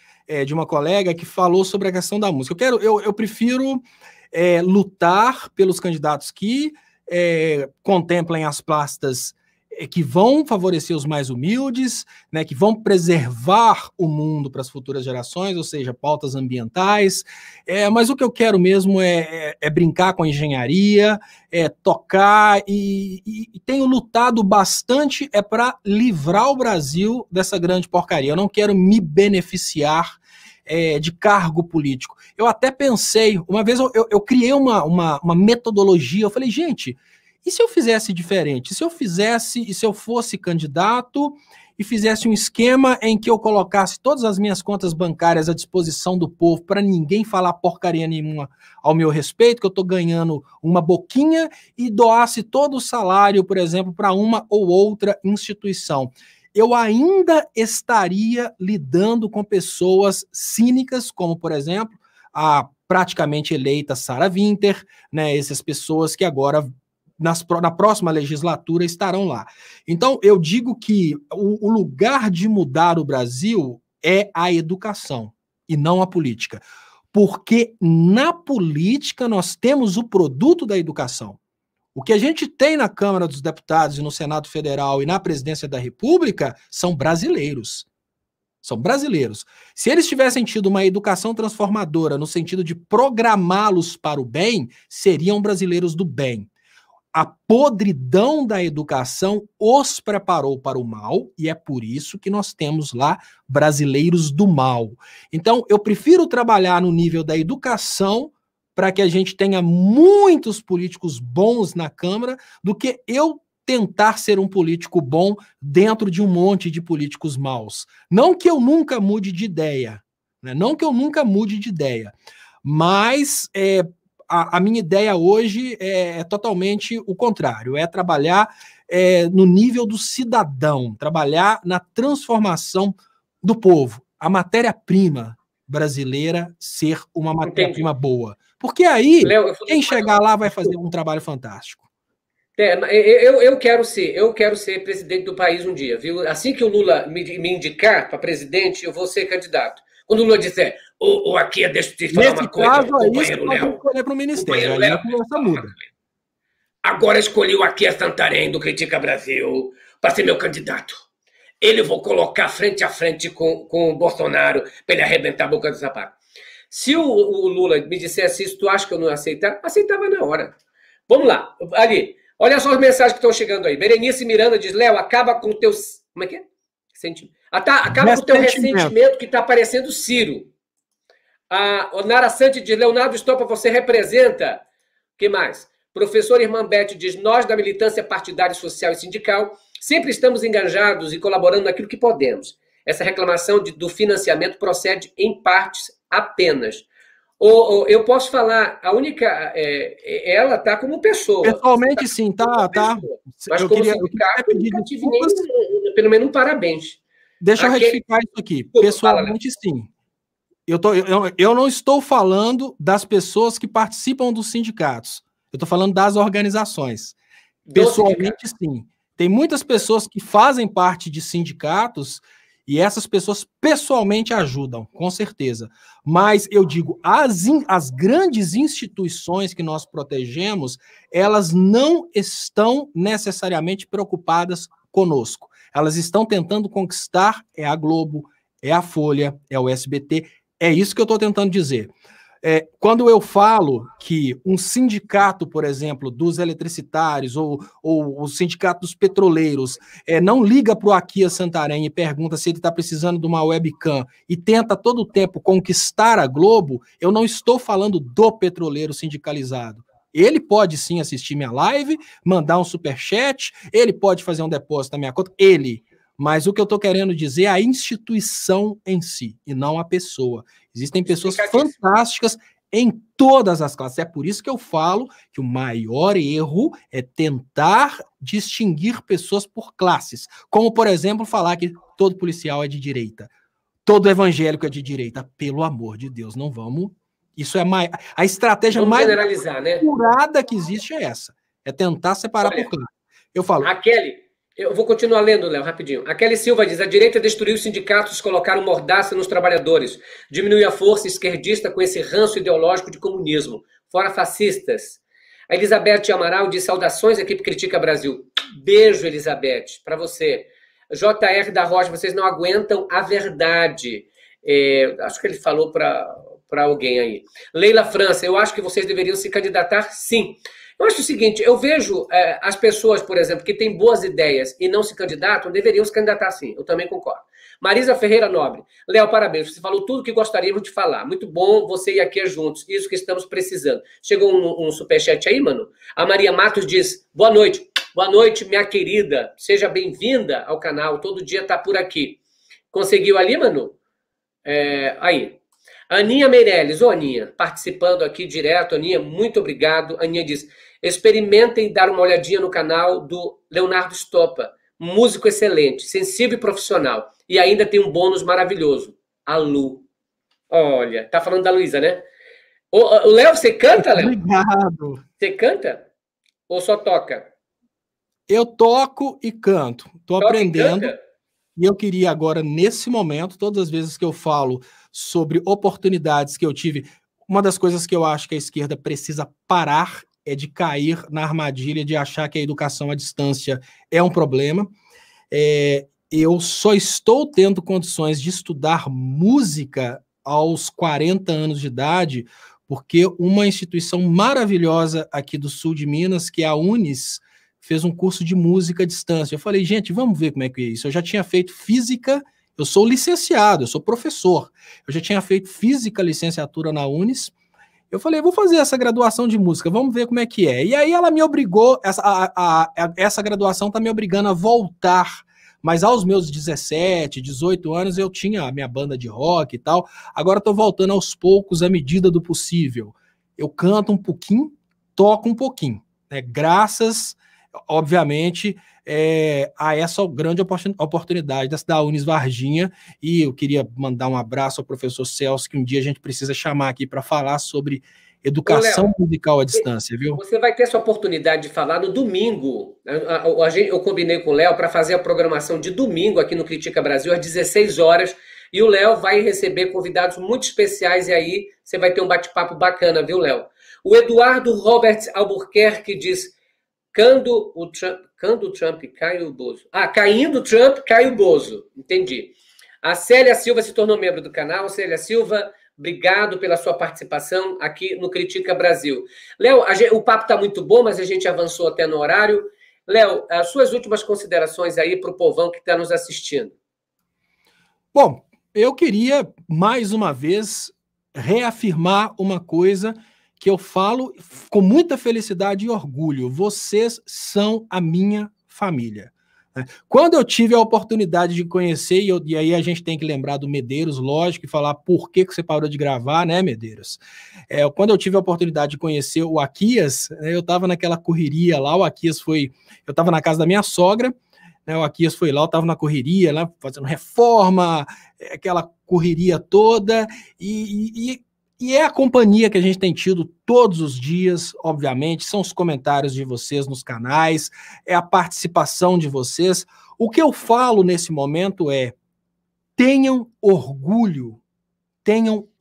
de uma colega que falou sobre a questão da música. Eu prefiro lutar pelos candidatos que contemplem as pastas que vão favorecer os mais humildes, né, que vão preservar o mundo para as futuras gerações, ou seja, pautas ambientais, mas o que eu quero mesmo é brincar com a engenharia, tocar, e tenho lutado bastante para livrar o Brasil dessa grande porcaria. Eu não quero me beneficiar de cargo político. Eu até pensei, uma vez eu criei uma metodologia, eu falei, gente, e se eu fizesse diferente? E se eu fosse candidato e fizesse um esquema em que eu colocasse todas as minhas contas bancárias à disposição do povo para ninguém falar porcaria nenhuma ao meu respeito, que eu estou ganhando uma boquinha, e doasse todo o salário, por exemplo, para uma ou outra instituição. Eu ainda estaria lidando com pessoas cínicas, como, por exemplo, a praticamente eleita Sarah Winter, né, essas pessoas que agora na próxima legislatura estarão lá. Então, eu digo que o lugar de mudar o Brasil é a educação e não a política. Porque na política nós temos o produto da educação. O que a gente tem na Câmara dos Deputados e no Senado Federal e na Presidência da República são brasileiros. São brasileiros. Se eles tivessem tido uma educação transformadora no sentido de programá-los para o bem, seriam brasileiros do bem. A podridão da educação os preparou para o mal, e é por isso que nós temos lá brasileiros do mal. Então, eu prefiro trabalhar no nível da educação para que a gente tenha muitos políticos bons na Câmara, do que eu tentar ser um político bom dentro de um monte de políticos maus. Não que eu nunca mude de ideia, né? Não que eu nunca mude de ideia, mas a minha ideia hoje é totalmente o contrário, é trabalhar no nível do cidadão, trabalhar na transformação do povo, a matéria-prima brasileira ser uma matéria-prima boa. Porque aí, Léo, quem chegar lá vai fazer um trabalho fantástico. Eu quero ser presidente do país um dia, viu? Assim que o Lula me indicar para presidente, eu vou ser candidato. Quando o Lula disser, aqui, deixa eu te falar uma coisa, companheiro Léo. Para o ministério, aí a conversa muda. Agora escolhi o Aqui é Santarém, do Critica Brasil, para ser meu candidato. Ele vou colocar frente a frente com o Bolsonaro para ele arrebentar a boca do sapato. Se o Lula me dissesse isso, tu acha que eu não ia aceitar? Aceitava na hora. Vamos lá, ali. Olha só as mensagens que estão chegando aí. Berenice Miranda diz, Léo, acaba com o teu... Como é que é? Acaba com o teu ressentimento que está parecendo Ciro. A Nara Sante diz, Leonardo Estopa, você representa... O que mais? Professor Irmã Beth diz, nós da militância partidária, social e sindical sempre estamos engajados e colaborando naquilo que podemos. Essa reclamação do financiamento procede em partes apenas. Eu posso falar, a única... ela está como pessoa. Pessoalmente, sim, tá. Mas como sindicato, eu nunca tive nem, pelo menos um parabéns. Deixa eu retificar isso aqui. Pessoalmente, sim. Eu não estou falando das pessoas que participam dos sindicatos. Eu estou falando das organizações. Pessoalmente, sim. Tem muitas pessoas que fazem parte de sindicatos E essas pessoas pessoalmente ajudam, com certeza. Mas eu digo, as grandes instituições que nós protegemos, elas não estão necessariamente preocupadas conosco. Elas estão tentando conquistar, é a Globo, é a Folha, é o SBT, é isso que eu estou tentando dizer. Quando eu falo que um sindicato, por exemplo, dos eletricitários ou o sindicato dos petroleiros não liga para o Aquias Santarém e pergunta se ele está precisando de uma webcam e tenta todo o tempo conquistar a Globo, eu não estou falando do petroleiro sindicalizado. Ele pode sim assistir minha live, mandar um superchat, ele pode fazer um depósito na minha conta, mas o que eu estou querendo dizer é a instituição em si, e não a pessoa. Existem pessoas fantásticas em todas as classes. É por isso que eu falo que o maior erro é tentar distinguir pessoas por classes. Como, por exemplo, falar que todo policial é de direita, todo evangélico é de direita. Pelo amor de Deus, não vamos... Isso é a estratégia mais curada que existe é essa. É tentar separar por classe. Eu falo... Eu vou continuar lendo, Léo, rapidinho. A Kelly Silva diz, a direita destruiu os sindicatos, colocaram mordaça nos trabalhadores, diminuiu a força esquerdista com esse ranço ideológico de comunismo, fora fascistas. A Elizabeth Amaral diz, saudações, equipe Critica Brasil. Beijo, Elizabeth, para você. JR da Rocha, vocês não aguentam a verdade. Acho que ele falou para alguém aí. Leila França, eu acho que vocês deveriam se candidatar, sim. Eu acho o seguinte, eu vejo as pessoas, por exemplo, que têm boas ideias e não se candidatam, deveriam se candidatar sim, eu também concordo. Marisa Ferreira Nobre, Léo, parabéns, você falou tudo o que gostaríamos de falar. Muito bom você e aqui juntos, isso que estamos precisando. Chegou um superchat aí, mano? A Maria Matos diz, boa noite, minha querida, seja bem-vinda ao canal, todo dia tá por aqui. Conseguiu ali, mano? Aí. Aninha Meirelles, Aninha, participando aqui direto. Aninha, muito obrigado. Aninha diz, experimentem dar uma olhadinha no canal do Leonardo Stoppa, músico excelente, sensível e profissional. E ainda tem um bônus maravilhoso, a Lu. Olha, tá falando da Luísa, né? Ô, Léo, você canta, Léo? Obrigado. Você canta? Ou só toca? Eu toco e canto. Tô aprendendo. E eu queria agora, nesse momento, todas as vezes que eu falo sobre oportunidades que eu tive, uma das coisas que eu acho que a esquerda precisa parar é de cair na armadilha de achar que a educação à distância é um problema. Eu só estou tendo condições de estudar música aos 40 anos de idade porque uma instituição maravilhosa aqui do sul de Minas, que é a Unis, fez um curso de música à distância. Eu falei, gente, vamos ver como é que é isso. Eu já tinha feito física, eu sou licenciado, eu sou professor. Eu já tinha feito física, licenciatura na Unis. Eu falei, vou fazer essa graduação de música, vamos ver como é que é. E aí ela me obrigou, essa graduação está me obrigando a voltar. Mas aos meus 17, 18 anos, eu tinha a minha banda de rock e tal. Agora estou voltando aos poucos, à medida do possível. Eu canto um pouquinho, toco um pouquinho. Graças... obviamente, a essa grande oportunidade da Unis Varginha, e eu queria mandar um abraço ao professor Celso, que um dia a gente precisa chamar aqui para falar sobre educação musical à distância, viu? Você vai ter essa oportunidade de falar no domingo. Eu combinei com o Léo para fazer a programação de domingo aqui no Critica Brasil, às 16 horas, e o Léo vai receber convidados muito especiais, e aí você vai ter um bate-papo bacana, viu, Léo? O Eduardo Robert Albuquerque diz... Caindo o Trump, cai o Bozo. Caindo o Trump, cai o Bozo. Entendi. A Célia Silva se tornou membro do canal. Célia Silva, obrigado pela sua participação aqui no Critica Brasil. Léo, o papo está muito bom, mas a gente avançou até no horário. Léo, as suas últimas considerações aí para o povão que está nos assistindo. Bom, eu queria, mais uma vez, reafirmar uma coisa que eu falo com muita felicidade e orgulho. Vocês são a minha família. Quando eu tive a oportunidade de conhecer, e aí a gente tem que lembrar do Medeiros, lógico, e falar por que você parou de gravar, né, Medeiros? Quando eu tive a oportunidade de conhecer o Aquias, eu estava naquela correria lá, o Aquias foi... Eu estava na casa da minha sogra, né, o Aquias foi lá, eu estava na correria, lá fazendo reforma, aquela correria toda, e é a companhia que a gente tem tido todos os dias, obviamente, são os comentários de vocês nos canais, é a participação de vocês. O que eu falo nesse momento é, tenham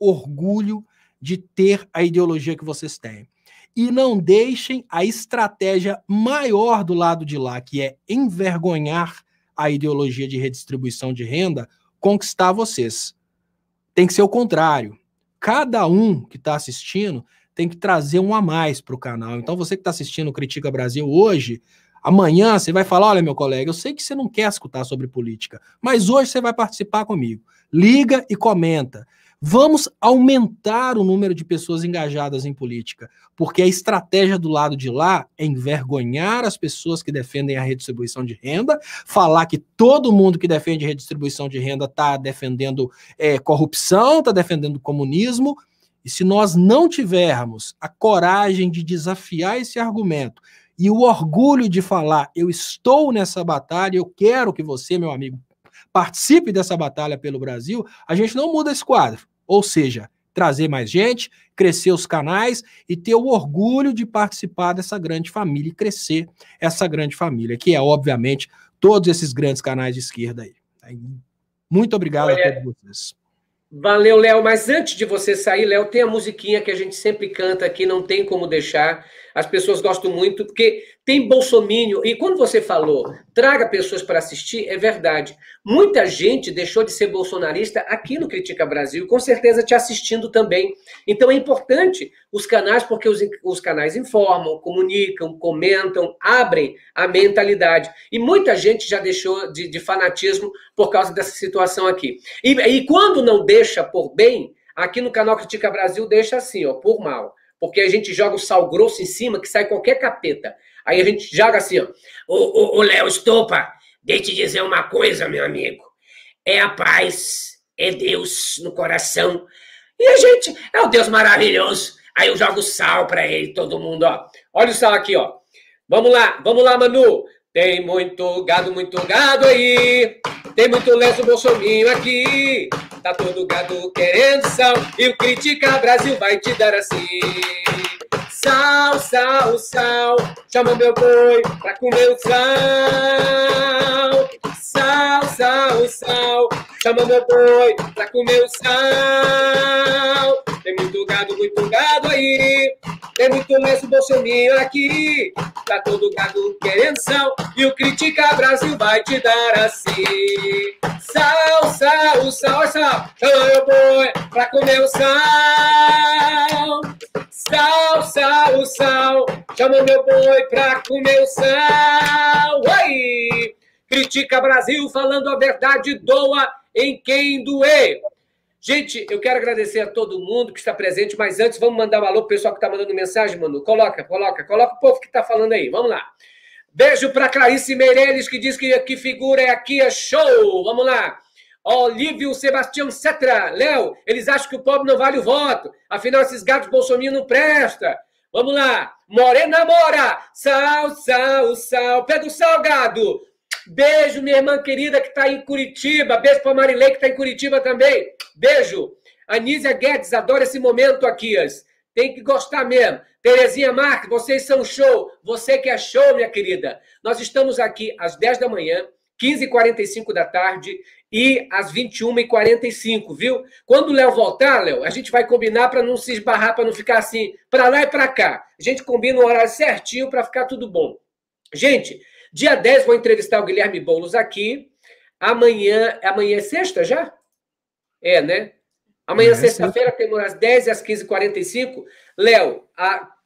orgulho de ter a ideologia que vocês têm. E não deixem a estratégia maior do lado de lá, que é envergonhar a ideologia de redistribuição de renda, conquistar vocês. Tem que ser o contrário. Cada um que está assistindo tem que trazer um a mais para o canal. Então, você que está assistindo o Critica Brasil hoje, amanhã você vai falar, olha, meu colega, eu sei que você não quer escutar sobre política, mas hoje você vai participar comigo. Liga e comenta. Vamos aumentar o número de pessoas engajadas em política, porque a estratégia do lado de lá é envergonhar as pessoas que defendem a redistribuição de renda, falar que todo mundo que defende redistribuição de renda está defendendo corrupção, está defendendo comunismo, e se nós não tivermos a coragem de desafiar esse argumento e o orgulho de falar, eu estou nessa batalha, eu quero que você, meu amigo, participe dessa batalha pelo Brasil, a gente não muda esse quadro. Ou seja, trazer mais gente, crescer os canais e ter o orgulho de participar dessa grande família e crescer essa grande família, que é, obviamente, todos esses grandes canais de esquerda aí. Muito obrigado a todos vocês. Valeu, Léo. Mas antes de você sair, Léo, tem a musiquinha que a gente sempre canta aqui, não tem como deixar. As pessoas gostam muito, porque tem bolsomínio. E quando você falou, traga pessoas para assistir, é verdade. Muita gente deixou de ser bolsonarista aqui no Critica Brasil, com certeza te assistindo também. Então é importante os canais, porque os canais informam, comunicam, comentam, abrem a mentalidade. E muita gente já deixou de fanatismo por causa dessa situação aqui. E quando não deixa por bem, aqui no canal Critica Brasil deixa assim, ó, por mal. Porque a gente joga o sal grosso em cima, que sai qualquer capeta. Aí a gente joga assim, ó. Ô, Léo Estopa, deixa eu te dizer uma coisa, meu amigo. É a paz, é Deus no coração. E a gente é o Deus maravilhoso. Aí eu jogo sal pra ele, todo mundo, ó. Olha o sal aqui, ó. Vamos lá, Manu. Tem muito gado aí. Tem muito lenço bolsominho aqui. Tá todo gado querendo sal. E o Critica Brasil vai te dar assim. Sal, sal, sal. Chama meu boi pra comer o sal. Sal, sal, sal. Chama meu boi pra comer o sal. Tem muito gado aí. Tem muito lenço bolsominho aqui. Tá todo gado querendo sal. E o Critica Brasil vai te dar assim. Sal, sal, sal, sal. Chama meu boi pra comer o sal. Sal, sal, sal. Chama meu boi pra comer o sal. Oi! Critica Brasil falando a verdade, doa em quem doer. Gente, eu quero agradecer a todo mundo que está presente, mas antes vamos mandar um alô pro pessoal que está mandando mensagem, Manu. Coloca o povo que está falando aí. Vamos lá. Beijo para Clarice Meirelles, que diz que figura é aqui, é show. Vamos lá. Olívio Sebastião Cetra. Léo, eles acham que o pobre não vale o voto. Afinal, esses gatos bolsominions não prestam. Vamos lá. Morena Mora. Sal, sal, sal. Pega o salgado. Beijo, minha irmã querida que está em Curitiba. Beijo para Marilei, que está em Curitiba também. Beijo. Anísia Guedes, adoro esse momento aqui. Tem que gostar mesmo. Terezinha Marques, vocês são show. Você que é show, minha querida. Nós estamos aqui às 10 da manhã, 15h45 da tarde e às 21h45, viu? Quando o Léo voltar, Léo, a gente vai combinar para não se esbarrar, para não ficar assim, para lá e para cá. A gente combina o horário certinho para ficar tudo bom. Gente, dia 10 vou entrevistar o Guilherme Boulos aqui. Amanhã é sexta já? É, né? Amanhã, sexta-feira, temos às 10 e às 15h45. Léo,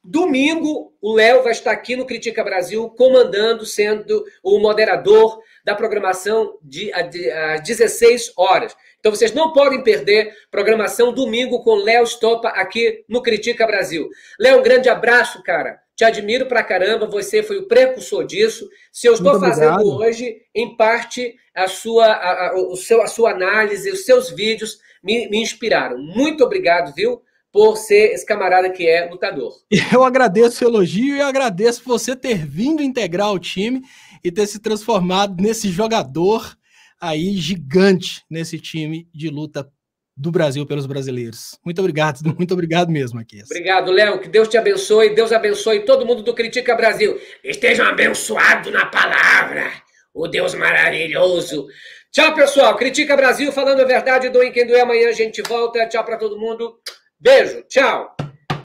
domingo, o Léo vai estar aqui no Critica Brasil, comandando, sendo o moderador da programação às 16 horas. Então, vocês não podem perder programação domingo com Léo Estopa aqui no Critica Brasil. Léo, um grande abraço, cara. Te admiro pra caramba, você foi o precursor disso. Se eu estou fazendo hoje, em parte, a sua análise, os seus vídeos me inspiraram. Muito obrigado, viu, por ser esse camarada que é lutador. Eu agradeço o elogio e agradeço por você ter vindo integrar o time e ter se transformado nesse jogador aí gigante nesse time de luta do Brasil pelos brasileiros. Muito obrigado mesmo, aqui. Obrigado, Léo. Que Deus te abençoe. Deus abençoe todo mundo do Critica Brasil. Estejam abençoados na palavra. O Deus maravilhoso Tchau, pessoal. Critica Brasil, falando a verdade, doem quem doer. Amanhã a gente volta. Tchau para todo mundo. Beijo. Tchau.